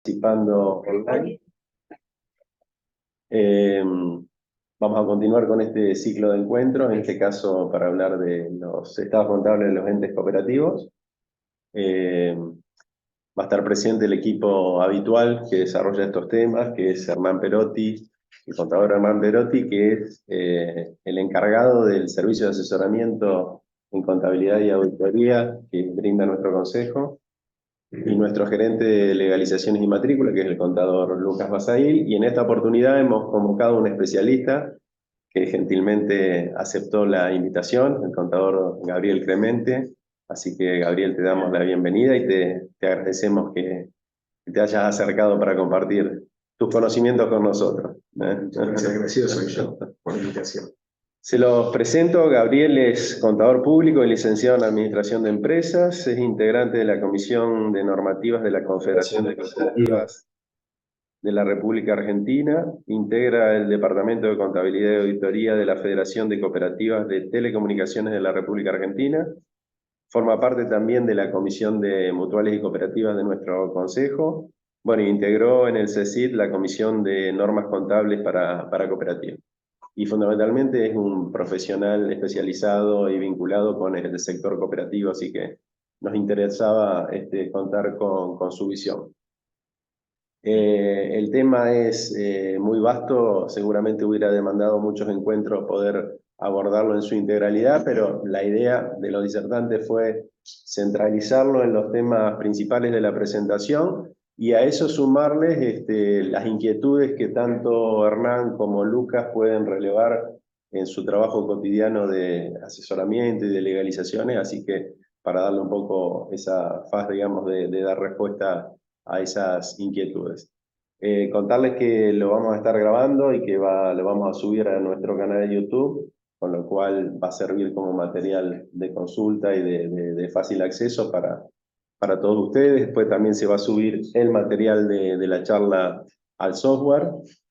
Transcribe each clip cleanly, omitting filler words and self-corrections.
Participando online. Vamos a continuar con este ciclo de encuentros, en este caso para hablar de los estados contables de los entes cooperativos. Va a estar presente el equipo habitual que desarrolla estos temas, que es Hernán Perotti, el contador Hernán Perotti, que es el encargado del servicio de asesoramiento en contabilidad y auditoría que brinda nuestro consejo. Y nuestro gerente de legalizaciones y matrícula, que es el contador Lucas Basail, y en esta oportunidad hemos convocado a un especialista que gentilmente aceptó la invitación, el contador Gabriel Clemente. Así que, Gabriel, te damos la bienvenida y te agradecemos que te hayas acercado para compartir tus conocimientos con nosotros. Muchas gracias, agradecido soy yo por la invitación. Se los presento. Gabriel es contador público y licenciado en Administración de Empresas, es integrante de la Comisión de Normativas de la Confederación de Cooperativas de la República Argentina, integra el Departamento de Contabilidad y Auditoría de la Federación de Cooperativas de Telecomunicaciones de la República Argentina, forma parte también de la Comisión de Mutuales y Cooperativas de nuestro Consejo, bueno, integró en el CECIT la Comisión de Normas Contables para Cooperativas. Y fundamentalmente es un profesional especializado y vinculado con el sector cooperativo, así que nos interesaba contar con su visión. El tema es muy vasto, seguramente hubiera demandado muchos encuentros poder abordarlo en su integralidad, pero la idea de los disertantes fue centralizarlo en los temas principales de la presentación y a eso sumarles las inquietudes que tanto Hernán como Lucas pueden relevar en su trabajo cotidiano de asesoramiento y de legalizaciones, así que para darle un poco esa faz, digamos, de dar respuesta a esas inquietudes. Contarles que lo vamos a estar grabando y que lo vamos a subir a nuestro canal de YouTube, con lo cual va a servir como material de consulta y de fácil acceso para todos ustedes. Después también se va a subir el material de la charla al software.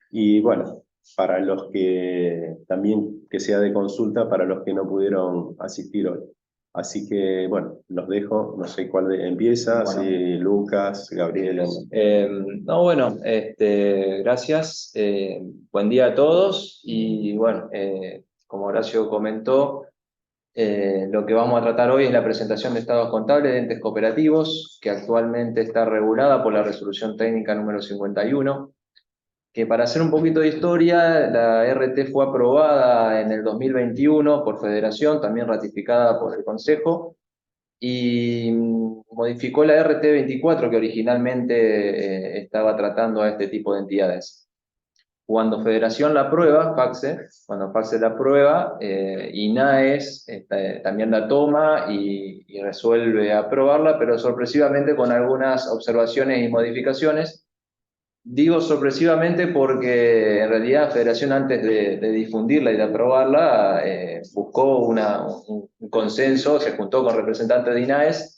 Y bueno, para los que también que sea de consulta para los que no pudieron asistir hoy. Así que, bueno, los dejo, no sé cuál empieza, Bueno. si Lucas, Gabriel. No, bueno, gracias. Buen día a todos. Y bueno, como Horacio comentó, lo que vamos a tratar hoy es la presentación de estados contables de entes cooperativos, que actualmente está regulada por la resolución técnica número 51, que para hacer un poquito de historia, la RT fue aprobada en el 2021 por Federación, también ratificada por el Consejo, y modificó la RT 24 que originalmente estaba tratando a este tipo de entidades. Cuando Federación la aprueba, cuando FACSE la aprueba, INAES también la toma y resuelve aprobarla, pero sorpresivamente con algunas observaciones y modificaciones. Digo sorpresivamente porque en realidad Federación antes de difundirla y de aprobarla buscó un consenso, se juntó con representantes de INAES,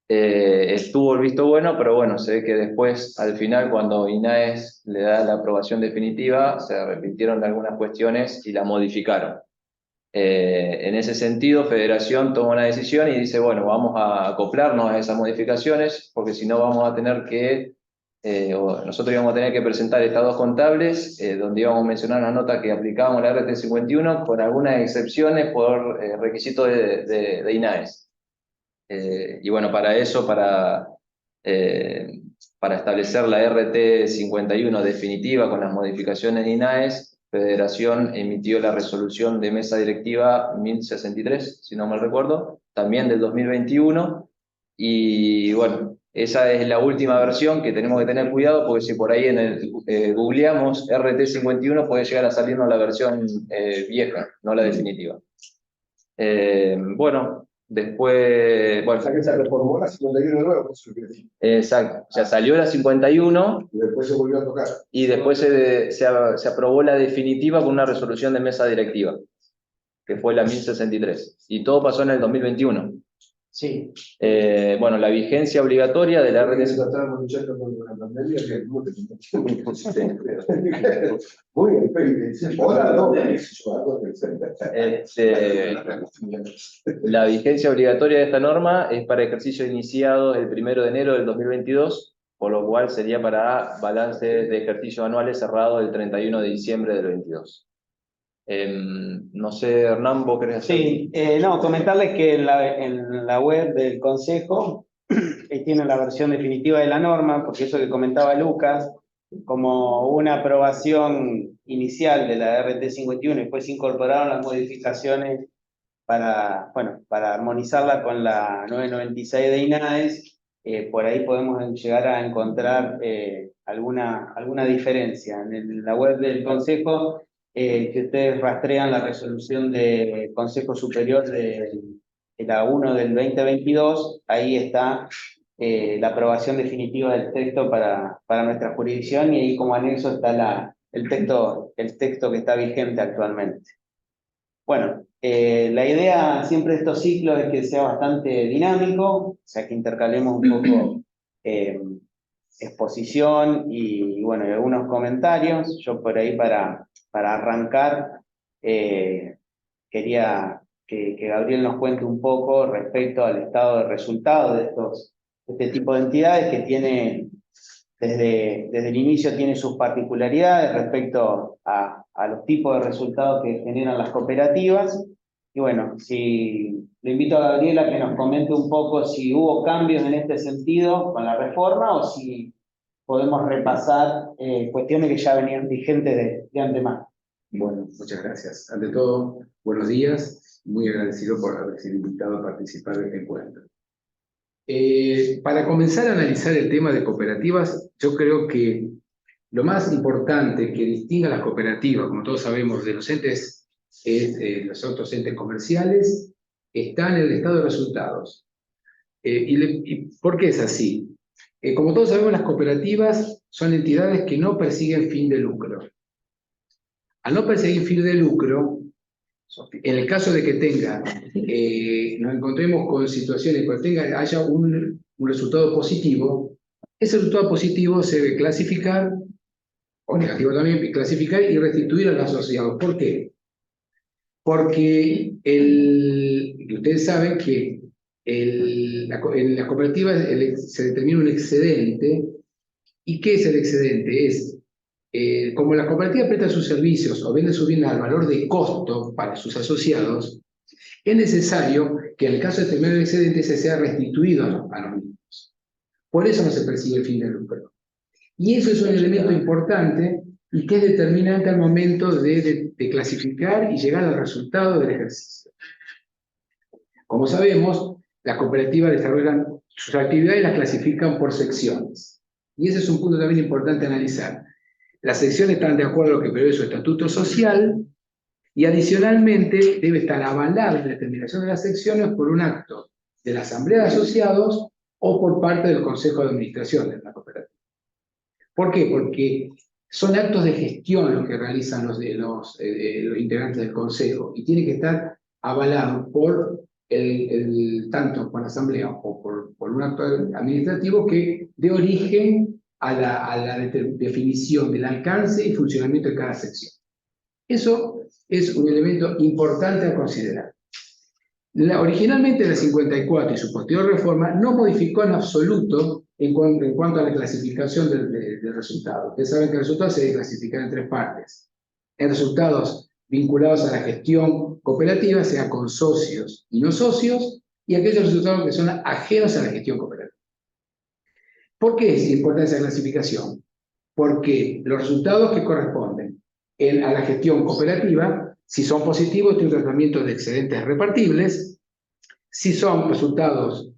estuvo el visto bueno, pero bueno, se ve que después al final cuando INAES le da la aprobación definitiva se arrepintieron de algunas cuestiones y la modificaron. En ese sentido Federación toma una decisión y dice bueno, vamos a acoplarnos a esas modificaciones porque si no vamos a tener que nosotros íbamos a tener que presentar estados contables donde íbamos a mencionar una nota que aplicábamos la RT 51 con algunas excepciones por requisito de INAES. Y bueno, para eso, para establecer la RT 51 definitiva con las modificaciones de INAES, Federación emitió la resolución de mesa directiva 1063, si no mal recuerdo, también del 2021, y bueno, esa es la última versión que tenemos que tener cuidado, porque si por ahí googleamos RT 51 puede llegar a salirnos la versión vieja, no la definitiva. Bueno, después... Bueno, O sea que se reformó la 51 de nuevo, eso es lo que dije. exacto, o sea, salió la 51 Y después se volvió a tocar. y después se aprobó la definitiva con una resolución de mesa directiva, que fue la 1063. Y todo pasó en el 2021. Sí. Bueno, la vigencia obligatoria de la RT... Estábamos luchando contra la pandemia, que muy bien, ahora no. La vigencia obligatoria de esta norma es para ejercicio iniciado el 1 de enero del 2022 por lo cual sería para balance de ejercicio anuales cerrado el 31 de diciembre del 22. No sé, Hernán, ¿vos querés hacer? Sí, no, comentarles que en la web del Consejo tienen la versión definitiva de la norma, porque eso que comentaba Lucas, como una aprobación inicial de la RT 51 y después se incorporaron las modificaciones para armonizarla con la 996 de INAES, por ahí podemos llegar a encontrar alguna diferencia. En la web del Consejo, que ustedes rastrean la resolución del Consejo Superior de la 1 del 2022, ahí está la aprobación definitiva del texto para nuestra jurisdicción, y ahí como anexo está el texto que está vigente actualmente. Bueno, la idea siempre de estos ciclos es que sea bastante dinámico, o sea, que intercalemos un poco exposición y bueno, y algunos comentarios. Yo por ahí para arrancar quería que Gabriel nos cuente un poco respecto al estado de resultados de este tipo de entidades que tiene desde el inicio tiene sus particularidades respecto a los tipos de resultados que generan las cooperativas. Y bueno, le invito a Gabriela que nos comente un poco si hubo cambios en este sentido con la reforma o si podemos repasar cuestiones que ya venían vigentes de antemano. Bueno, muchas gracias. Ante todo, buenos días. Muy agradecido por haber sido invitado a participar de este encuentro. Para comenzar a analizar el tema de cooperativas, yo creo que lo más importante que distingue a las cooperativas, como todos sabemos, de los entes, los otros entes comerciales, está en el estado de resultados. ¿Y por qué es así? Como todos sabemos, las cooperativas son entidades que no persiguen fin de lucro. Al no perseguir fin de lucro, en el caso de que nos encontremos con situaciones que haya un resultado positivo, ese resultado positivo se debe clasificar, o negativo también, clasificar y restituir a los asociados. ¿Por qué? Porque ustedes saben que en las cooperativas se determina un excedente. ¿Y qué es el excedente? Es como la cooperativa presta sus servicios o vende sus bienes al valor de costo para sus asociados, es necesario que en el caso de determinado excedente se sea restituido a los mismos. Por eso no se persigue el fin de lucro. Y eso es un elemento importante y que es determinante al momento de clasificar y llegar al resultado del ejercicio. Como sabemos, las cooperativas desarrollan sus actividades y las clasifican por secciones. Y ese es un punto también importante a analizar. Las secciones están de acuerdo a lo que prevé su estatuto social y adicionalmente debe estar avalada la determinación de las secciones por un acto de la Asamblea de Asociados o por parte del Consejo de Administración de la cooperativa. ¿Por qué? Porque son actos de gestión los que realizan los integrantes del Consejo y tiene que estar avalado por tanto por la Asamblea o por un acto administrativo que dé origen a la definición del alcance y funcionamiento de cada sección. Eso es un elemento importante a considerar. Originalmente la 54 y su posterior reforma no modificó en absoluto en cuanto a la clasificación del resultado. Ustedes saben que el resultado se debe clasificar en tres partes. En resultados vinculados a la gestión cooperativa, sea con socios y no socios, y aquellos resultados que son ajenos a la gestión cooperativa. ¿Por qué es importante esa clasificación? Porque los resultados que corresponden a la gestión cooperativa, si son positivos, tienen un tratamiento de excedentes repartibles. Si son resultados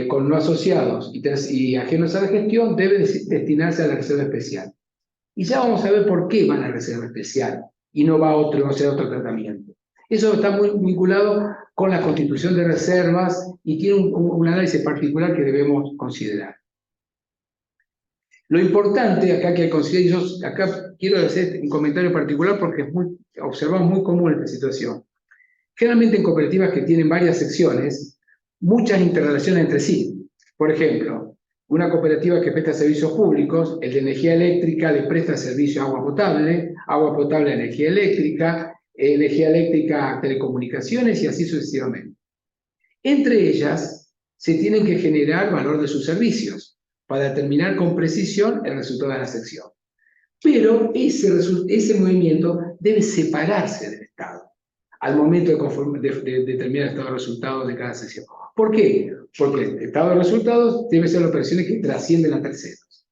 con no asociados y ajenos a la gestión, deben destinarse a la reserva especial. Y ya vamos a ver por qué van a la reserva especial y no va a hacer otro tratamiento. Eso está muy vinculado con la constitución de reservas y tiene un análisis particular que debemos considerar. Lo importante acá que hay considerar, yo acá quiero hacer un comentario particular porque observamos muy común esta situación. Generalmente en cooperativas que tienen varias secciones, muchas interrelaciones entre sí. Por ejemplo, una cooperativa que presta servicios públicos, el de energía eléctrica le presta servicio a agua potable a energía eléctrica a telecomunicaciones y así sucesivamente. Entre ellas se tienen que generar valor de sus servicios para determinar con precisión el resultado de la sección. Pero ese movimiento debe separarse del estado al momento de determinar el estado de resultados de cada sección. ¿Por qué? Porque el estado de resultados debe ser las operaciones que trascienden a terceros.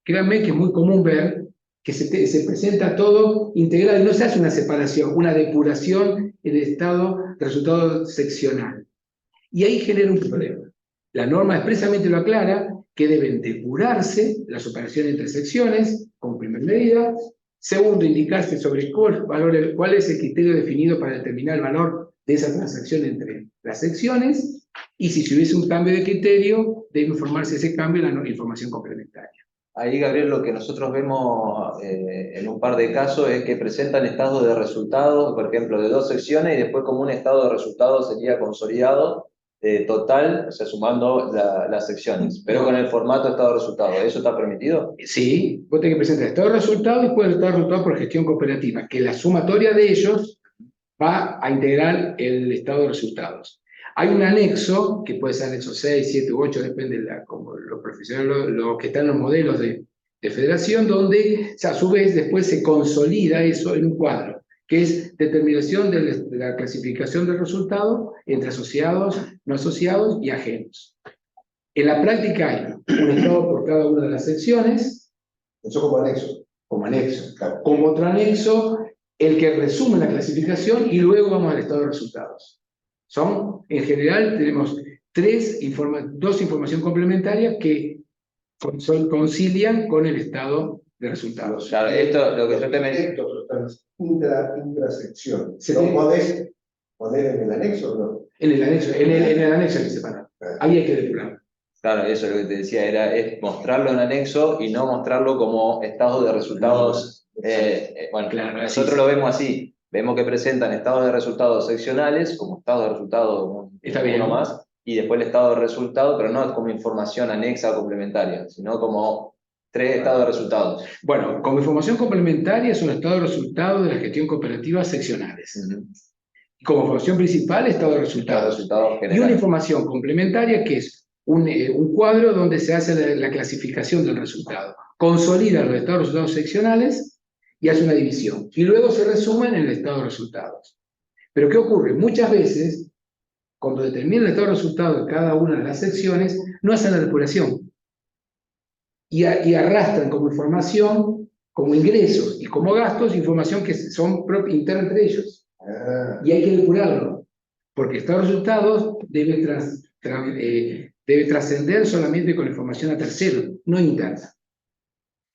Créanme que es muy común ver que se presenta todo integrado y no se hace una separación, una depuración en el estado de resultado seccional. Y ahí genera un problema. La norma expresamente lo aclara, que deben depurarse las operaciones entre secciones, como primera medida. Segundo, indicarse sobre cuál es el criterio definido para determinar el valor de esa transacción entre las secciones. Y si hubiese un cambio de criterio, debe informarse ese cambio en la información complementaria. Ahí, Gabriel, lo que nosotros vemos en un par de casos es que presentan estados de resultados, por ejemplo, de 2 secciones, y después como un estado de resultados sería consolidado, total, o sea, sumando las secciones, pero con el formato estado de resultados. ¿Eso está permitido? Sí, vos tenés que presentar el estado de resultados y después el estado de resultados por gestión cooperativa, que la sumatoria de ellos va a integrar el estado de resultados. Hay un anexo, que puede ser anexo 6, 7 u 8, depende de como los profesionales, los que están en los modelos de federación, donde o sea, a su vez después se consolida eso en un cuadro, que es determinación de la clasificación del resultado entre asociados, no asociados y ajenos. En la práctica hay un estado por cada una de las secciones. Eso como anexo. Como anexo. Claro. Como otro anexo, el que resume la clasificación y luego vamos al estado de resultados. En general, tenemos 2 información complementarias que concilian con el estado de resultados. Claro, esto lo que yo te mencioné. Intrasección. Se ¿No tiene- podés poner en el anexo o no? En el anexo hay que separar. Ahí hay que depurar. Claro, eso es lo que te decía, es mostrarlo en anexo y no mostrarlo como estado de resultados. Bueno, Claro, nosotros así lo vemos así, vemos que presentan estados de resultados seccionales, como estado de resultados Está bien. uno más, y después el estado de resultado, pero no como información anexa o complementaria, sino como 3 estados de resultados. Bueno, como información complementaria es un estado de resultados de la gestión cooperativa seccionales. Como información principal, estado de resultados. Y una generales. información complementaria que es un cuadro donde se hace la clasificación del resultado. Consolida los estados de resultados seccionales y hace una división. Y luego se resumen en el estado de resultados. Pero ¿qué ocurre? Muchas veces, cuando determinan el estado de resultados de cada una de las secciones, no hacen la depuración. Y arrastran como información, como ingresos y como gastos, información que son interna entre ellos. Y hay que depurarlo, porque estos resultados debe trascender solamente con información a terceros, no interna.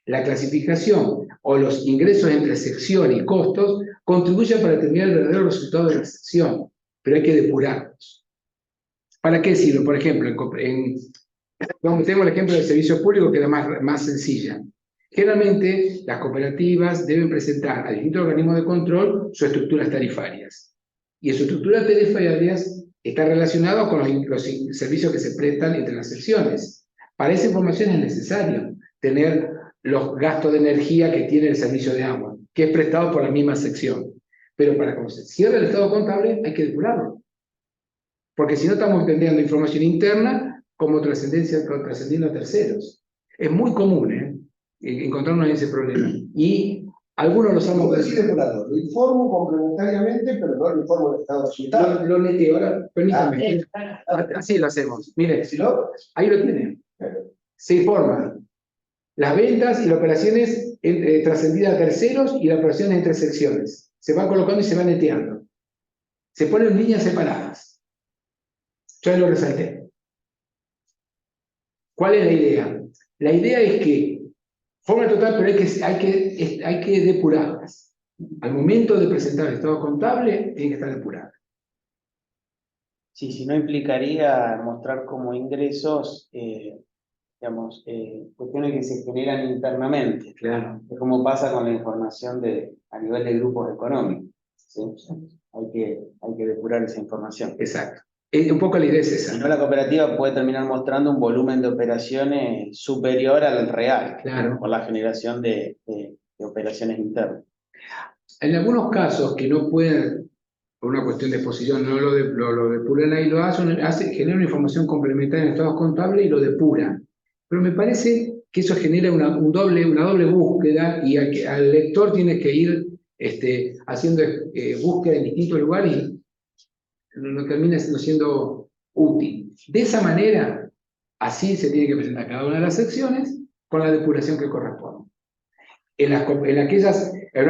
La clasificación o los ingresos entre sección y costos contribuyen para determinar el verdadero resultado de la sección, pero hay que depurarlos. ¿Para qué sirve? Por ejemplo, tenemos el ejemplo del servicio público, que es la más sencilla. Generalmente, las cooperativas deben presentar a distintos organismos de control sus estructuras tarifarias. Y su estructura tarifarias está relacionada con los servicios que se prestan entre las secciones. Para esa información es necesario tener los gastos de energía que tiene el servicio de agua, que es prestado por la misma sección. Pero para cuando se cierre el estado contable hay que depurarlo. Porque si no estamos entendiendo información interna como trascendiendo a terceros. Es muy común encontrarnos en ese problema. Y algunos lo ¿Cómo sabemos. decir depurado? Lo informo complementariamente, pero no lo informo en estado de resultado. Lo neteo. Ahora, permítame. Así lo hacemos. Mire, ahí lo tienen. Se informa las ventas y las operaciones trascendidas a terceros y las operaciones entre secciones. Se van colocando y se van neteando. Se ponen líneas separadas. Yo lo resalté. ¿Cuál es la idea? La idea es que forma total, pero hay que depurarlas. Al momento de presentar el estado contable, tiene que estar depurada. Sí, si no implicaría mostrar como ingresos, digamos, cuestiones que se generan internamente. Claro. Es como pasa con la información a nivel de grupos económicos. ¿Sí? Hay que depurar esa información. Exacto. Un poco la idea es esa. Si no, la cooperativa puede terminar mostrando un volumen de operaciones superior al real, Claro. por la generación de operaciones internas. En algunos casos que no pueden por una cuestión de exposición, no lo depuran ahí, genera una información complementaria en estados contables y lo depura. Pero me parece que eso genera una doble búsqueda y al lector tiene que ir haciendo búsqueda en distintos lugares y no termina siendo útil. De esa manera, así se tiene que presentar cada una de las secciones con la depuración que corresponde. En una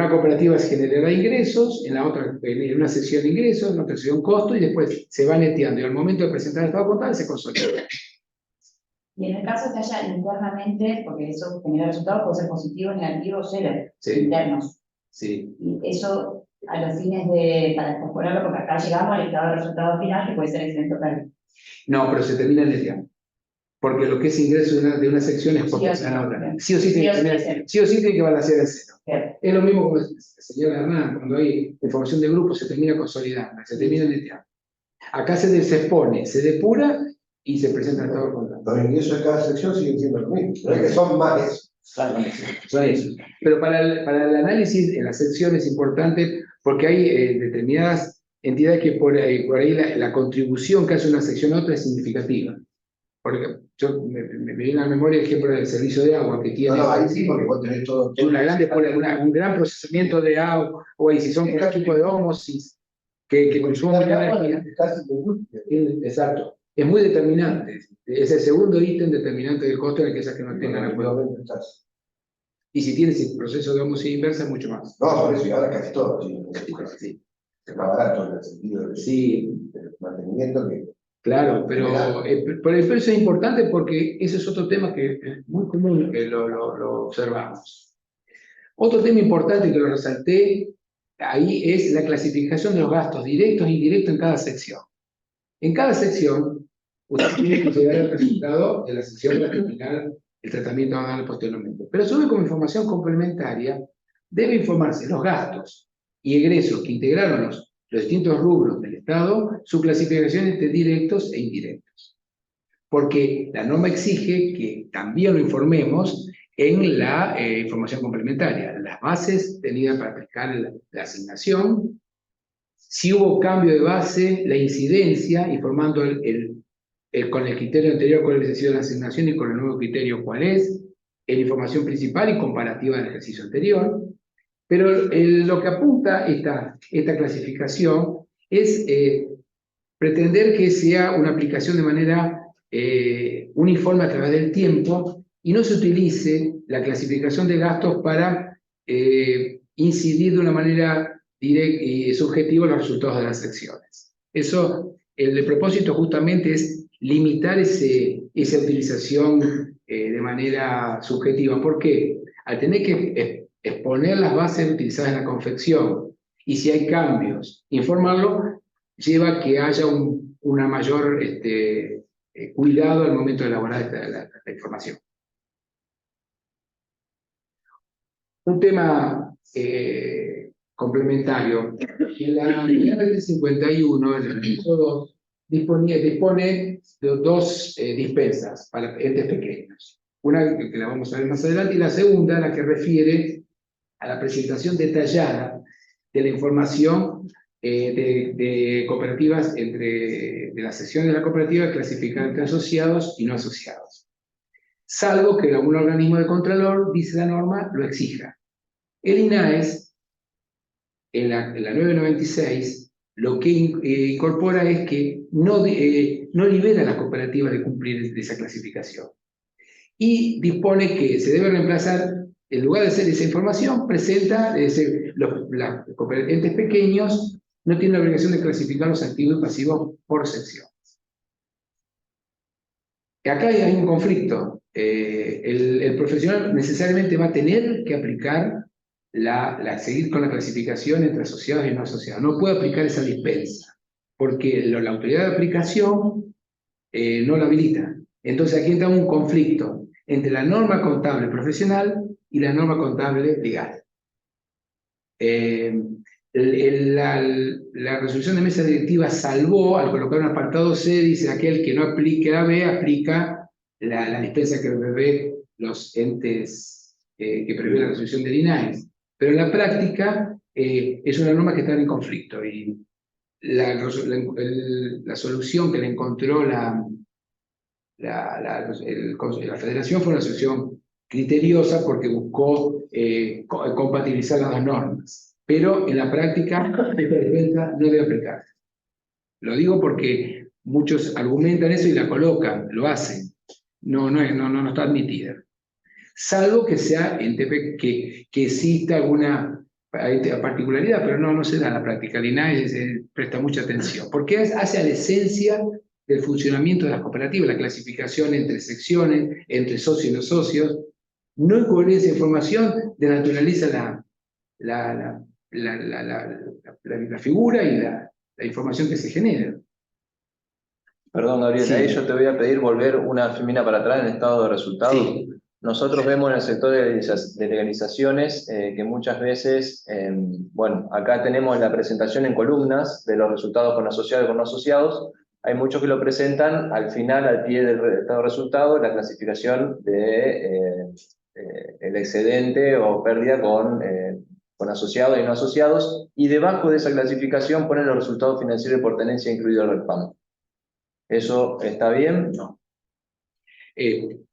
cooperativa se generará ingresos, en la otra, en una sección ingresos, en otra sección costo, y después se va neteando. Y al momento de presentar el estado contable se consolida. Y en el caso que haya internamente, porque eso genera resultados, puede ser positivo, negativo, cero, Sí. internos. Sí. Y eso a los fines para incorporarlo, porque acá llegamos al estado de resultado final, que puede ser excelente total. No, pero se termina neteando. Porque lo que es ingreso de una sección es potencial a otra. Sí o sí tiene que balancear el cero. Bien. Es lo mismo como señala Hernán, cuando hay información de grupo se termina consolidando, se termina neteando. Acá se expone, se depura y se presenta el estado contable. Los ingresos de cada sección siguen siendo los mismos, no es que son más. Son esos. Pero para el análisis en la sección es importante porque hay determinadas entidades que por ahí la contribución que hace una sección a otra es significativa. Porque me viene a la memoria el ejemplo del servicio de agua que tiene. No, ahí sí, porque vos tenés todo. Un gran procesamiento de agua, o ahí si son un tipo de ómosis que consumen energía. Exacto. Es muy determinante. Es el segundo ítem determinante del costo en el que esas que no tengan acuerdo. Y si tienes el proceso de ómosis inversa, mucho más. No, por eso, y ahora casi todo. Sí. Es más barato en el sentido del mantenimiento que. Claro, pero eso es importante porque ese es otro tema que es muy común que lo observamos. Otro tema importante que lo resalté ahí es la clasificación de los gastos directos e indirectos en cada sección. En cada sección, usted tiene que llegar al resultado de la sección para terminar el tratamiento anual posteriormente. Pero sobre como información complementaria, debe informarse los gastos y egresos que integraron los distintos rubros del Estado, su clasificación entre directos e indirectos. Porque la norma exige que también lo informemos en la información complementaria, las bases tenidas para aplicar la asignación, si hubo cambio de base, la incidencia, informando con el criterio anterior cuál ha sido la asignación y con el nuevo criterio cuál es, la información principal y comparativa del ejercicio anterior. Pero lo que apunta esta clasificación es pretender que sea una aplicación de manera uniforme a través del tiempo y no se utilice la clasificación de gastos para incidir de una manera directa y subjetiva en los resultados de las secciones. El propósito justamente es limitar esa utilización de manera subjetiva. ¿Por qué? Al tener que exponer las bases utilizadas en la confección y si hay cambios, informarlo, lleva a que haya una mayor cuidado al momento de elaborar la información. Un tema complementario. En la regla 51, en el anexo 2, dispone de dos dispensas para entes pequeños. Una que la vamos a ver más adelante y la segunda, la que refiere a la presentación detallada de la información de cooperativas, de las secciones de la cooperativa clasificadas entre asociados y no asociados. Salvo que algún organismo de contralor, dice la norma, lo exija. El INAES, en la 996, lo que incorpora es que no libera a las cooperativas de cumplir esa clasificación. Y dispone que se debe reemplazar, en lugar de hacer esa información, presenta, los entes pequeños no tienen la obligación de clasificar los activos y pasivos por sección. Acá hay un conflicto. El profesional necesariamente va a tener que aplicar seguir con la clasificación entre asociados y no asociados. No puede aplicar esa dispensa, porque la autoridad de aplicación no la habilita. Entonces aquí entra un conflicto entre la norma contable profesional y la norma contable legal. La resolución de mesa directiva salvó, al colocar un apartado C, dice aquel que no aplique la B, aplica la dispensa que prevé los entes que prevé la resolución del INAES. Pero en la práctica es una norma que está en conflicto y la solución que le encontró la federación fue una solución criteriosa porque buscó compatibilizar las dos normas, pero en la práctica esta defensa no debe aplicarse. Lo digo porque muchos argumentan eso y la colocan, lo hacen. No está admitida. Salvo que sea que exista alguna particularidad, pero no se da en la práctica, y nadie se presta mucha atención, porque hace a la esencia del funcionamiento de las cooperativas, la clasificación entre secciones, entre socios y no socios. No hay coherencia de información, denaturaliza la figura y la información que se genera. Perdón, Gabriel, Sí. ahí yo te voy a pedir volver una femina para atrás en estado de resultados. Sí. Nosotros vemos en el sector de legalizaciones que muchas veces, bueno, acá tenemos la presentación en columnas de los resultados con asociados y con no asociados. Hay muchos que lo presentan al final, al pie del estado de resultados, la clasificación de el excedente o pérdida con asociados y no asociados, y debajo de esa clasificación ponen los resultados financieros por tenencia incluido el REPAM. ¿Eso está bien? No.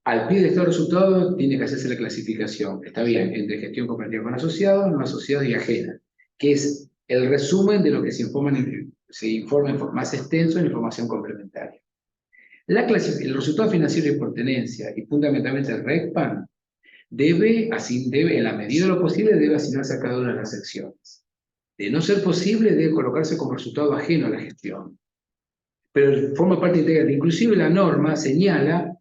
Al pie del estado de resultados tiene que hacerse la clasificación, está bien, entre gestión cooperativa con asociados, no asociados y ajena, que es el resumen de lo que se informa más extenso en información complementaria. El resultado financiero y por tenencia, y fundamentalmente el RECPAM, debe, en la medida de lo posible, debe asignarse a cada una de las secciones. De no ser posible, debe colocarse como resultado ajeno a la gestión. Pero forma parte integral. Inclusive la norma señala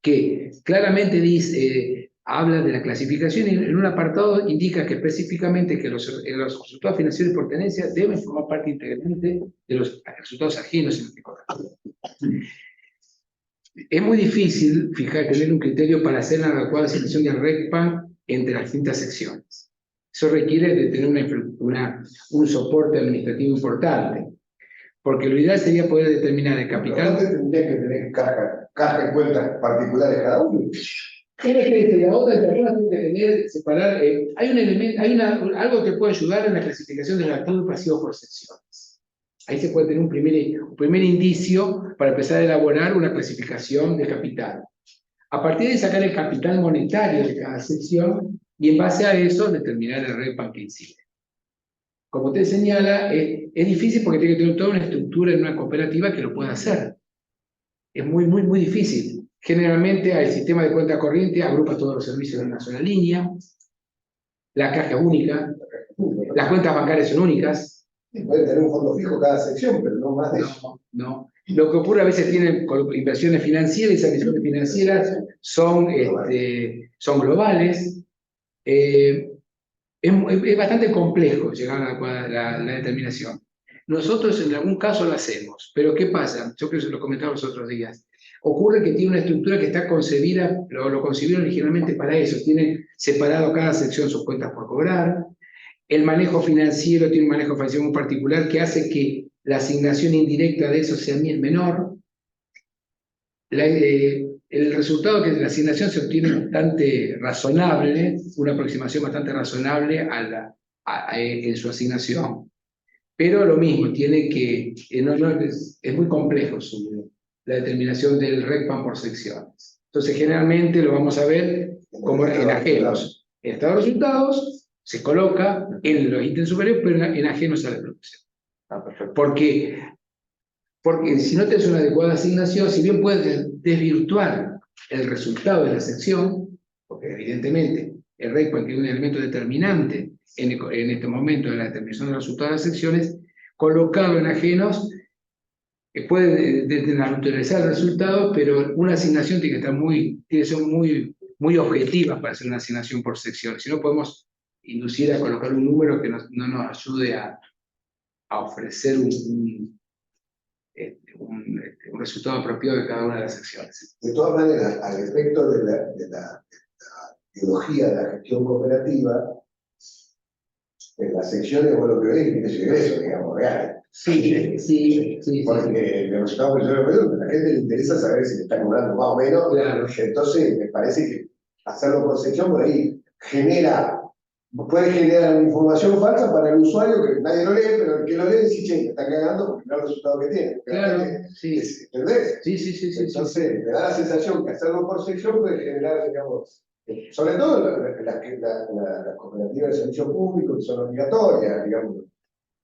que claramente habla de la clasificación y en un apartado indica que específicamente que los resultados financieros por tenencia deben formar parte integralmente de los resultados ajenos en este caso. Es muy difícil tener un criterio para hacer una adecuada asignación del RECPAM entre las distintas secciones. Eso requiere de tener un soporte administrativo importante, porque lo ideal sería poder determinar el capital. Pero tendría que tener caja y cuentas particulares cada uno. Una que la otra, algunas tienen que tener, separar. Hay un elemento, algo que puede ayudar en la clasificación del activo y pasivo por secciones. Ahí se puede tener un primer indicio para empezar a elaborar una clasificación de capital. A partir de sacar el capital monetario de cada sección y en base a eso determinar el REPAM que incide. Como usted señala, es difícil porque tiene que tener toda una estructura en una cooperativa que lo pueda hacer. Es muy difícil. Generalmente el sistema de cuenta corriente agrupa todos los servicios en una sola línea, la caja es única, las cuentas bancarias son únicas. Puede tener un fondo fijo cada sección, pero no más de eso. No. Lo que ocurre a veces tienen inversiones financieras, y esas inversiones financieras son globales. Es bastante complejo llegar a la determinación. Nosotros en algún caso lo hacemos, pero ¿qué pasa? Yo creo que se lo comentaba los otros días. Ocurre que tiene una estructura que está concebida, lo concibieron originalmente para eso, tiene separado cada sección sus cuentas por cobrar, el manejo financiero tiene un manejo financiero muy particular que hace que la asignación indirecta de eso sea menor. El resultado que de la asignación se obtiene bastante razonable, una aproximación bastante razonable en su asignación. Pero lo mismo, es muy complejo la determinación del RECPAM por secciones. Entonces, generalmente lo vamos a ver como en ajenos. En estado de resultados se coloca en los ítems superiores, pero en ajenos a la producción. Porque si no tienes una adecuada asignación, si bien puedes desvirtuar el resultado de la sección, porque evidentemente el RECPAM tiene un elemento determinante en este momento de la determinación de los resultados de las secciones, colocarlo en ajenos puede desnaturalizar el resultado, pero una asignación tiene que ser muy objetiva para hacer una asignación por secciones. Si no, podemos inducir a colocar un número que no nos ayude a ofrecer un resultado apropiado de cada una de las secciones. De todas maneras, al efecto de la ideología de la gestión cooperativa, en las secciones, vos lo que veis es ingreso, digamos, real. Sí. Porque el resultado que yo le veo, a la gente le interesa saber si le está cobrando más o menos. Claro. Entonces, me parece que hacerlo por sección por ahí genera puede generar información falsa para el usuario que nadie lo lee, pero el que lo lee dice, che, me está cagando porque no el resultado que tiene. Claro, sí. ¿Entendés? Sí, sí, sí, sí. Entonces, me da la sensación que hacerlo por sección puede generar, digamos, sobre todo las cooperativas de servicio público, que son obligatorias, digamos,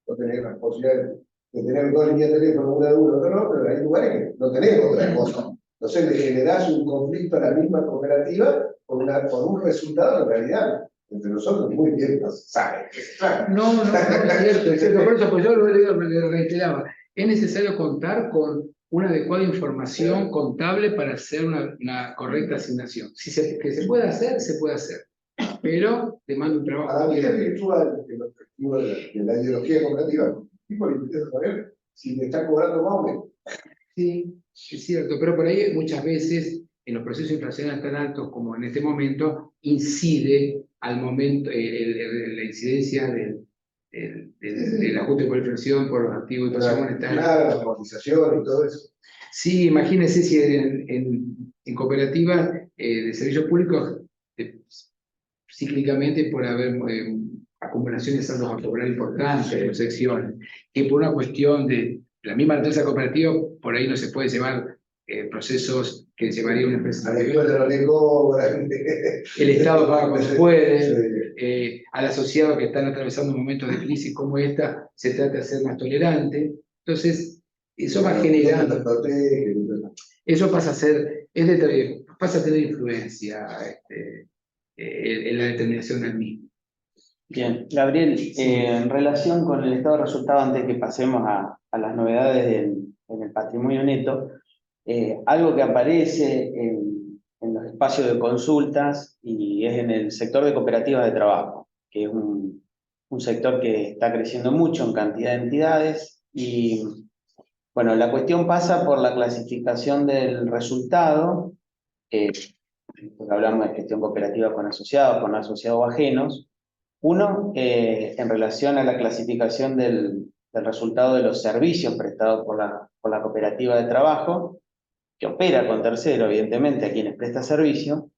no tenés la posibilidad de tener dos líneas de teléfono, una de uno, otra no, pero hay lugares que no tenemos otra cosa. Entonces le generás un conflicto a la misma cooperativa por un resultado en realidad. Entre nosotros muy bien no se sabe. No, es cierto. Por eso pues yo le reiteraba, es necesario contar con una adecuada información contable para hacer una correcta asignación. Que se puede hacer, se puede hacer, pero demanda un trabajo. A la vida virtual, el objetivo de la ideología cooperativa, tipo le interesa saber si le está cobrando más o menos. Sí, es cierto, pero por ahí muchas veces en los procesos inflacionarios tan altos como en este momento, incide al momento la incidencia del ajuste por inflación, por los activos y pasión monetaria. Claro, la amortización y todo eso. Sí, imagínense si en cooperativas de servicios públicos, cíclicamente por haber acumulaciones de saldos a cobrar importantes, de secciones, que por una cuestión de la misma empresa cooperativa, por ahí no se puede llevar procesos que llevaría una empresa privada. El Estado paga cuando puede, al asociado que están atravesando momentos de crisis como esta, se trata de ser más tolerante. Entonces, eso va generando. Eso pasa a ser, pasa a tener influencia en la determinación del mismo. Bien, Gabriel, en relación con el estado de resultado, antes que pasemos a las novedades en el patrimonio neto, algo que aparece en los espacios de consultas y es en el sector de cooperativas de trabajo, que es un sector que está creciendo mucho en cantidad de entidades y, bueno, la cuestión pasa por la clasificación del resultado, porque hablamos de gestión cooperativa con asociados ajenos. Uno, en relación a la clasificación del resultado de los servicios prestados por la cooperativa de trabajo, que opera con tercero, evidentemente, a quienes presta servicio,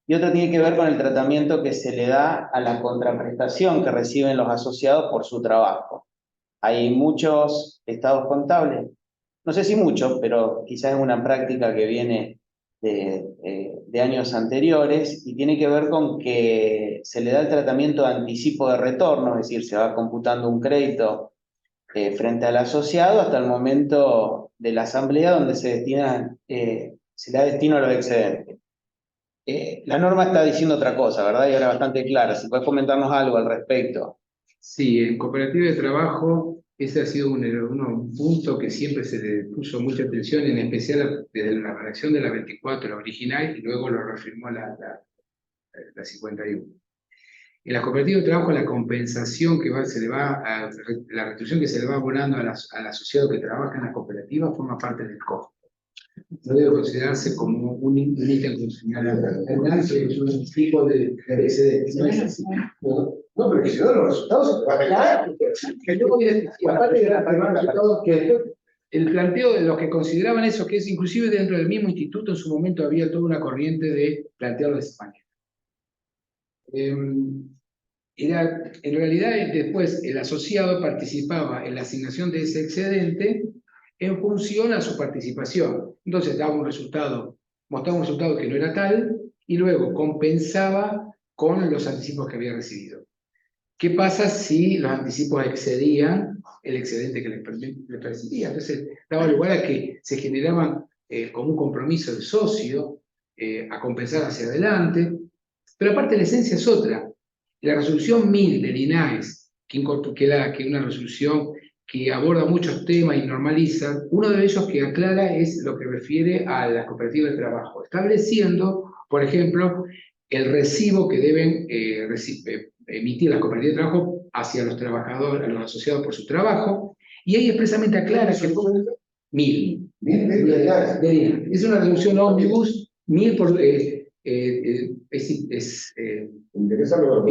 y otro tiene que ver con el tratamiento que se le da a la contraprestación que reciben los asociados por su trabajo. Hay muchos estados contables, no sé si muchos, pero quizás es una práctica que viene de años anteriores y tiene que ver con que se le da el tratamiento de anticipo de retorno, es decir, se va computando un crédito frente al asociado hasta el momento de la asamblea donde se da destino a los excedentes. La norma está diciendo otra cosa, ¿verdad? Y ahora bastante clara. Si puedes comentarnos algo al respecto. Sí, en cooperativa de trabajo ese ha sido un punto que siempre se le puso mucha atención, en especial desde la redacción de la 24, la original, y luego lo reafirmó la 51. En la cooperativa de trabajo, la compensación la retribución que se le va abonando al asociado que trabaja en la cooperativa forma parte del costo. No debe considerarse como un ítem consumible. Es un tipo de excedente. No es así. No, pero si no, los resultados se van a Claro, que yo voy a decir, aparte de los resultados que el planteo de los que consideraban eso, que es inclusive dentro del mismo instituto, en su momento había toda una corriente de plantearlo de esa manera. En realidad, después el asociado participaba en la asignación de ese excedente en función a su participación. Entonces mostraba un resultado que no era tal y luego compensaba con los anticipos que había recibido. ¿Qué pasa si los anticipos excedían el excedente que le percibía? Entonces daba lugar a que se generaban como un compromiso del socio a compensar hacia adelante. Pero aparte la esencia es otra. La resolución 1000 del INAES, que es una resolución que aborda muchos temas y normaliza, uno de ellos que aclara es lo que refiere a las cooperativas de trabajo, estableciendo, por ejemplo, el recibo que deben emitir las cooperativas de trabajo hacia los trabajadores, a los asociados por su trabajo, y ahí expresamente aclara que 1000. Es una resolución ómnibus, 1000 por... es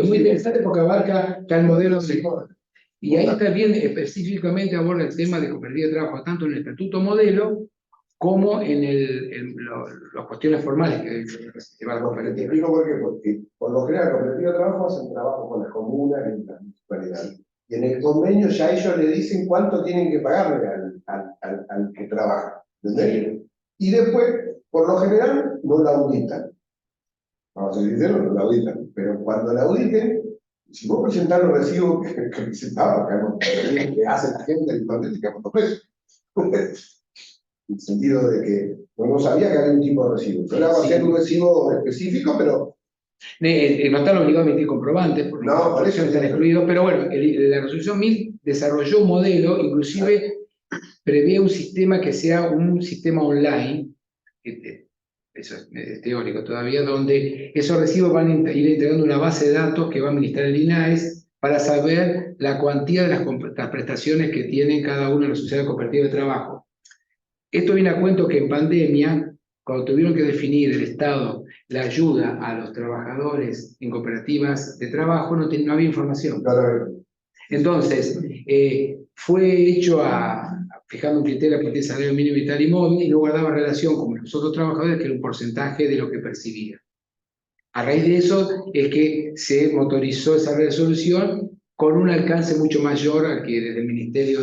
muy interesante porque abarca tal modelo y ahí también específicamente aborda el tema de cooperativa de trabajo tanto en el estatuto modelo como en las cuestiones formales que lleva la Te cooperativa. explico por qué. Porque por lo general, la cooperativa de trabajo hacen trabajo con las comunas y las municipalidades. Y en el convenio ya ellos le dicen cuánto tienen que pagarle al que trabaja. ¿Entendés? Y después, por lo general, no la auditan. Vamos a decir, no la auditan. Pero cuando la auditen, si vos presentás los recibos que presentaba, que hace la gente del convenio, que quedamos presos. En el sentido de que no sabía que había un tipo de recibo. Yo le hago hacer un recibo específico, pero No están obligados a emitir comprobantes, porque No, las por eso operaciones están sí. excluidos, pero bueno, la resolución 1000 desarrolló un modelo, inclusive prevé un sistema que sea un sistema online, eso es teórico todavía, donde esos recibos van a ir integrando una base de datos que va a administrar el INAES para saber la cuantía de las prestaciones que tienen cada una de las sociedades cooperativas de trabajo. Esto viene a cuento que en pandemia, cuando tuvieron que definir el Estado la ayuda a los trabajadores en cooperativas de trabajo, no había información. Entonces, fue hecho fijando un criterio a partir del salario mínimo vital y móvil, y no guardaba relación con los otros trabajadores, que era un porcentaje de lo que percibía. A raíz de eso es que se motorizó esa resolución con un alcance mucho mayor al que desde el Ministerio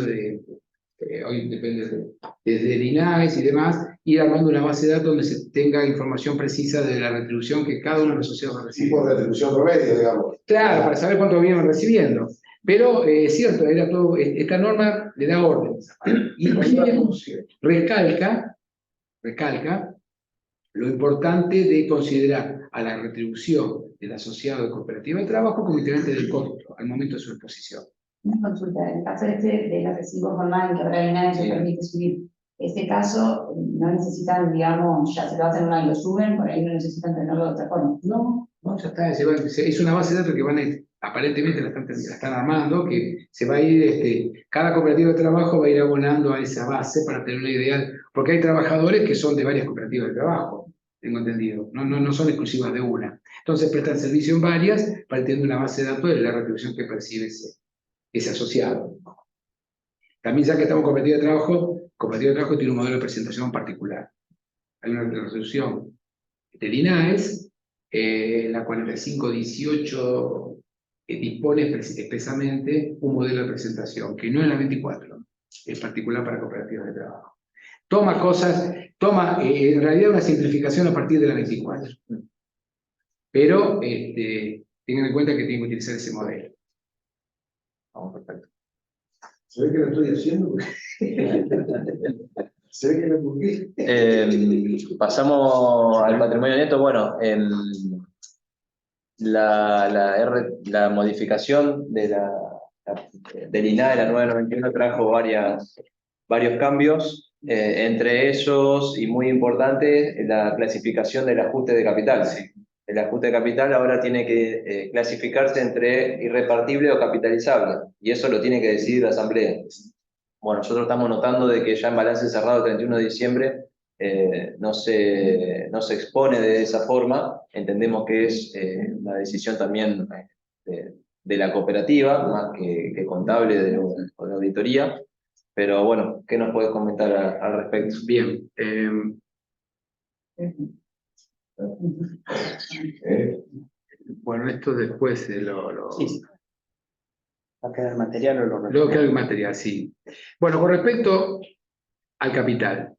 hoy depende desde el INAES y demás, ir armando una base de datos donde se tenga información precisa de la retribución que cada uno de los socios va a recibir. tipo de retribución promedio, digamos. Claro, para saber cuánto vienen recibiendo. Pero es cierto, era todo, esta norma le da órdenes. Y recalca lo importante de considerar a la retribución del asociado de cooperativa de trabajo como integrante del costo al momento de su exposición. Una consulta, en el caso de los recibos online que ahora INAES se permite subir, este caso no necesitan, digamos, ya se lo hacen online, lo suben, por ahí no necesitan tenerlo de otra forma. No, ya está, es una base de datos que aparentemente la están armando, que se va a ir, cada cooperativa de trabajo va a ir abonando a esa base para tener una idea, porque hay trabajadores que son de varias cooperativas de trabajo, tengo entendido, no son exclusivas de una. Entonces prestan servicio en varias para tener una base de datos de la retribución que percibe ese asociado. También, ya que estamos en cooperativa de trabajo tiene un modelo de presentación particular. Hay una resolución del INAES, la 4518 dispone expresamente un modelo de presentación, que no es la 24, es particular para cooperativas de trabajo. Toma en realidad una simplificación a partir de la 24. Pero tengan en cuenta que tienen que utilizar ese modelo. Vamos, perfecto. Se ve que lo estoy haciendo. Se ve que me equivoqué. Pasamos al patrimonio neto. Bueno, la modificación del INAE, la 991, trajo varios cambios, entre ellos, y muy importante, la clasificación del ajuste de capital. El ajuste de capital ahora tiene que clasificarse entre irrepartible o capitalizable, y eso lo tiene que decidir la Asamblea. Bueno, nosotros estamos notando de que ya en balance cerrado el 31 de diciembre no se expone de esa forma. Entendemos que es una decisión también de la cooperativa, más que contable de la auditoría. Pero bueno, ¿qué nos puedes comentar al respecto? Bien. Bueno, esto después Sí. ¿Va a quedar material o lo luego queda el material, sí. Bueno, con respecto al capital.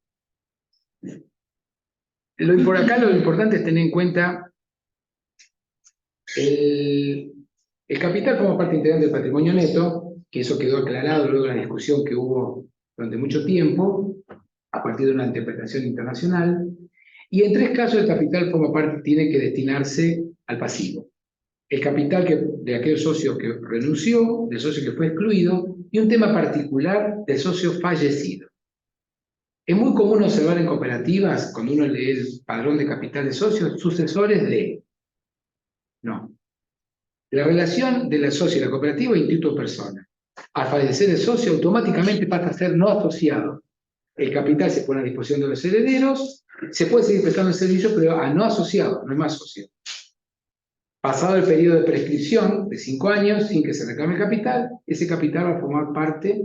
Por acá lo importante es tener en cuenta el capital como parte integrante del patrimonio neto, que eso quedó aclarado luego de la discusión que hubo durante mucho tiempo, a partir de una interpretación internacional, y en 3 casos el capital tiene que destinarse al pasivo. El capital de aquel socio que renunció, del socio que fue excluido, y un tema particular del socio fallecido. Es muy común observar en cooperativas, cuando uno lee el padrón de capital de socios, sucesores de. No. La relación del socio y la cooperativa es instituto-persona. Al fallecer el socio, automáticamente pasa a ser no asociado. El capital se pone a disposición de los herederos, se puede seguir prestando el servicio, pero a no asociado, no es más socio. Pasado el periodo de prescripción de 5 años, sin que se reclame capital, ese capital va a formar parte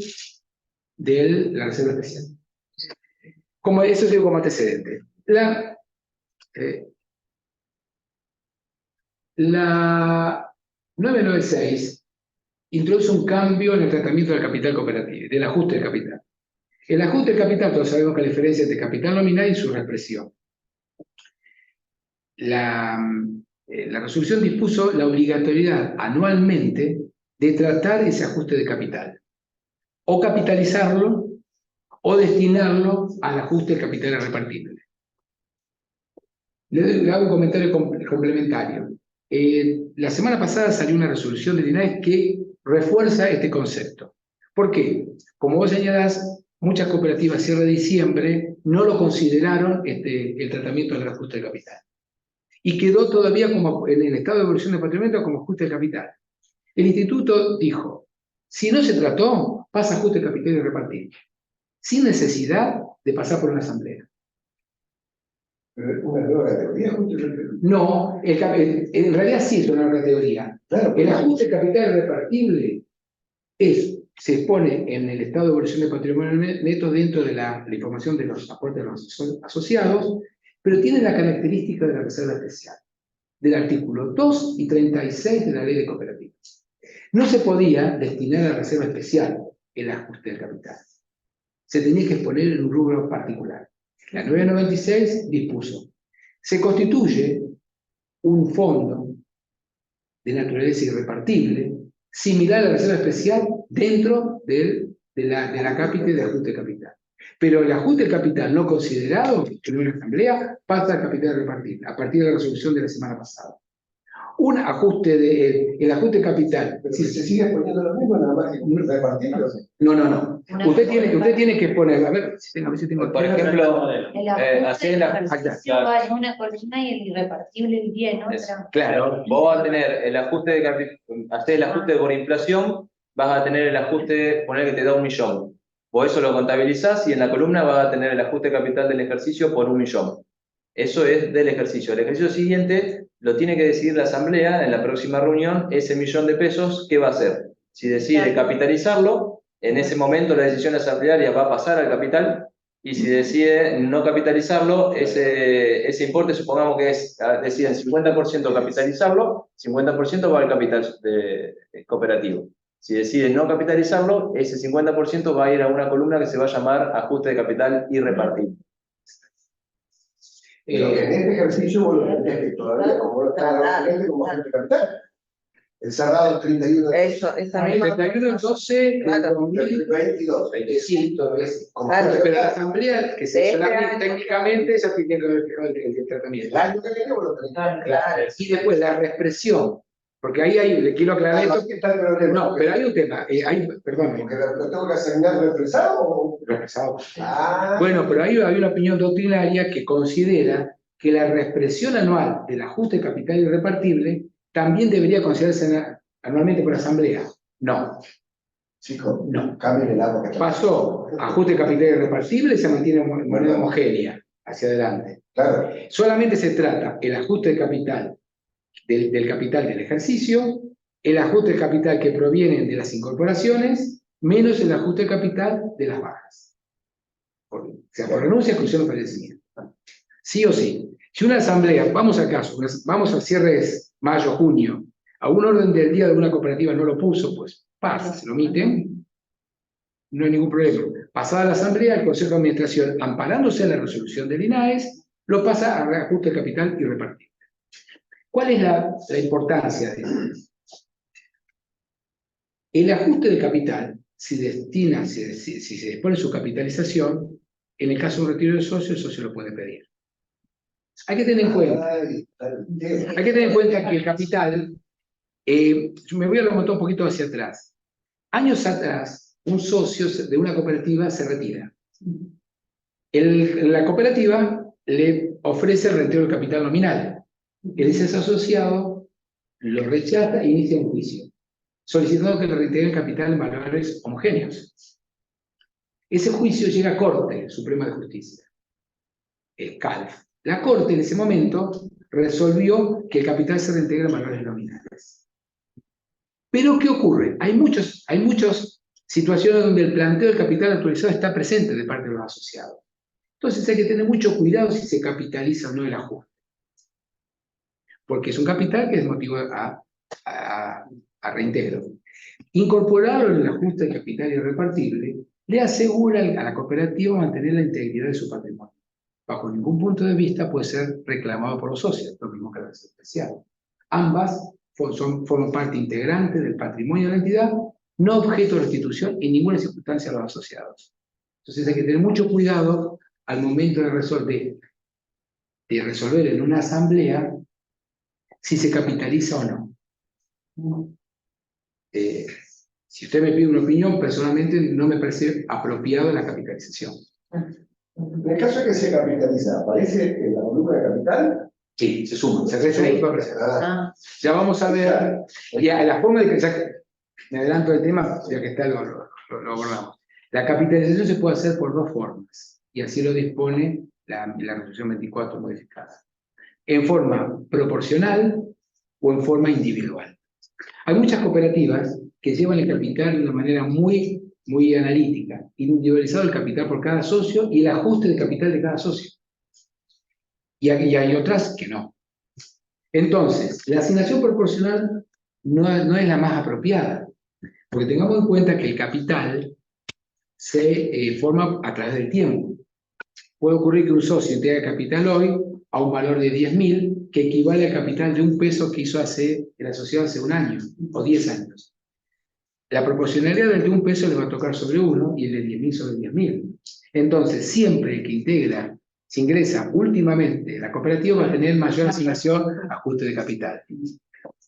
de la reserva especial. Eso digo como antecedente. La 996 introduce un cambio en el tratamiento del capital cooperativo, del ajuste del capital. El ajuste del capital, todos sabemos que la diferencia entre capital nominal y su reexpresión. La resolución dispuso la obligatoriedad anualmente de tratar ese ajuste de capital, o capitalizarlo, o destinarlo al ajuste del capital repartible. Le hago un comentario complementario. La semana pasada salió una resolución del INAES que refuerza este concepto. ¿Por qué? Como vos señalás, muchas cooperativas cierre de diciembre no lo consideraron el tratamiento del ajuste de capital. Y quedó todavía como en el estado de evolución de patrimonio como ajuste de capital. El instituto dijo, si no se trató, pasa a ajuste de capital y repartible, sin necesidad de pasar por una asamblea. Una nueva categoría, justo. No, en realidad sí es una nueva categoría. Claro, El ajuste de capital repartible se expone en el estado de evolución de patrimonio neto dentro de la información de los aportes de los asociados, pero tiene la característica de la reserva especial, del artículo 2 y 36 de la ley de cooperativas. No se podía destinar a la reserva especial el ajuste del capital. Se tenía que exponer en un rubro particular. La 996 dispuso, se constituye un fondo de naturaleza irrepartible, similar a la reserva especial dentro de la cápita de ajuste de capital. Pero el ajuste de capital no considerado en una asamblea pasa al capital repartible, a partir de la resolución de la semana pasada. El ajuste de capital. Pero si se sigue poniendo lo mismo, nada más que repartirlo. No. Usted tiene que exponer, a ver si tengo. Por ejemplo, El ajuste hacer de ejercicio va en una columna y el irrepartible iría en otra. Claro, vos vas a tener el ajuste de capital, hacer el ajuste por inflación, vas a tener el ajuste, poner que te da 1 millón. Vos eso lo contabilizás y en la columna vas a tener el ajuste capital del ejercicio por 1 millón. Eso es del ejercicio. El ejercicio siguiente lo tiene que decidir la asamblea en la próxima reunión, ese $1.000.000, ¿qué va a hacer? Si decide capitalizarlo, en ese momento la decisión asamblearia va a pasar al capital, y si decide no capitalizarlo, ese importe, supongamos que deciden 50% capitalizarlo, 50% va al capital cooperativo. Si decide no capitalizarlo, ese 50% va a ir a una columna que se va a llamar ajuste de capital irrepartible. En este ejercicio, vos lo tendrías que todavía, como no está realmente como ajuste de capital. El cerrado 31 de Esa misma. 31 del 12 del 2022. Sí, todavía sí. Claro. Pero la asamblea, que se hizo técnicamente, ya tiene que haber fijado el tratamiento. El año que viene, vos lo tenés. Claro. Y después la reexpresión, porque ahí le quiero aclarar esto. Está el problema. No, pero hay un tema, perdón. Porque lo tengo que asignar represado o. Reexpresado. Ah. Bueno, pero hay una opinión doctrinaria que considera que la reexpresión anual del ajuste de capital irrepartible también debería considerarse anualmente por asamblea. No. Chicos, No. cambien el agua que está. Pasó ajuste de capital irrepartible y se mantiene en moneda homogénea hacia adelante. Claro. Solamente se trata el ajuste de capital del capital del ejercicio, el ajuste de capital que provienen de las incorporaciones, menos el ajuste de capital de las bajas. O sea, por renuncia, exclusión o fallecimiento. Sí o sí. Si una asamblea, vamos al caso, vamos a cierres mayo, junio, a un orden del día de una cooperativa no lo puso, pues pasa, se lo omiten, no hay ningún problema. Pasada la asamblea, el Consejo de Administración, amparándose en la resolución del INAES, lo pasa a reajuste de capital y repartible. ¿Cuál es la importancia de esto? El ajuste de capital, si se dispone su capitalización, en el caso de un retiro de socio, el socio lo puede pedir. Hay que tener en cuenta que el capital, me voy a remontar un poquito hacia atrás. Años atrás, un socio de una cooperativa se retira. La cooperativa le ofrece el retiro del capital nominal. El asociado lo rechaza e inicia un juicio, solicitando que le retire el capital en valores homogéneos. Ese juicio llega a Corte Suprema de Justicia, el CALF. La Corte en ese momento resolvió que el capital se reintegra en valores nominales. Pero ¿qué ocurre? Hay muchas situaciones donde el planteo del capital actualizado está presente de parte de los asociados. Entonces hay que tener mucho cuidado si se capitaliza o no el ajuste. Porque es un capital que es motivo a reintegro. Incorporarlo en el ajuste de capital irrepartible le asegura a la cooperativa mantener la integridad de su patrimonio. Bajo ningún punto de vista puede ser reclamado por los socios, lo mismo que la clase especial. Ambas forman parte integrante del patrimonio de la entidad, no objeto de restitución en ninguna circunstancia a los asociados. Entonces hay que tener mucho cuidado al momento de resolver en una asamblea si se capitaliza o no. Si usted me pide una opinión, personalmente no me parece apropiado la capitalización. En el caso de que se capitaliza, ¿aparece en la columna de capital? Sí, se suma, se resta. Ya vamos a ver, ya la forma de que me adelanto del tema, ya que está lo abordamos. La capitalización se puede hacer por dos formas, y así lo dispone la resolución 24 modificada. En forma proporcional o en forma individual. Hay muchas cooperativas que llevan el capital de una manera muy analítica, individualizado el capital por cada socio y el ajuste de capital de cada socio. Y hay otras que no. Entonces, la asignación proporcional no es la más apropiada, porque tengamos en cuenta que el capital se forma a través del tiempo. Puede ocurrir que un socio tenga capital hoy a un valor de 10.000, que equivale al capital de $1 que hizo el asociado hace un año o 10 años. La proporcionalidad del de $1 le va a tocar sobre 1 y el de 10.000 sobre 10.000. Entonces, siempre el que se ingresa últimamente, la cooperativa va a tener mayor asignación ajuste de capital.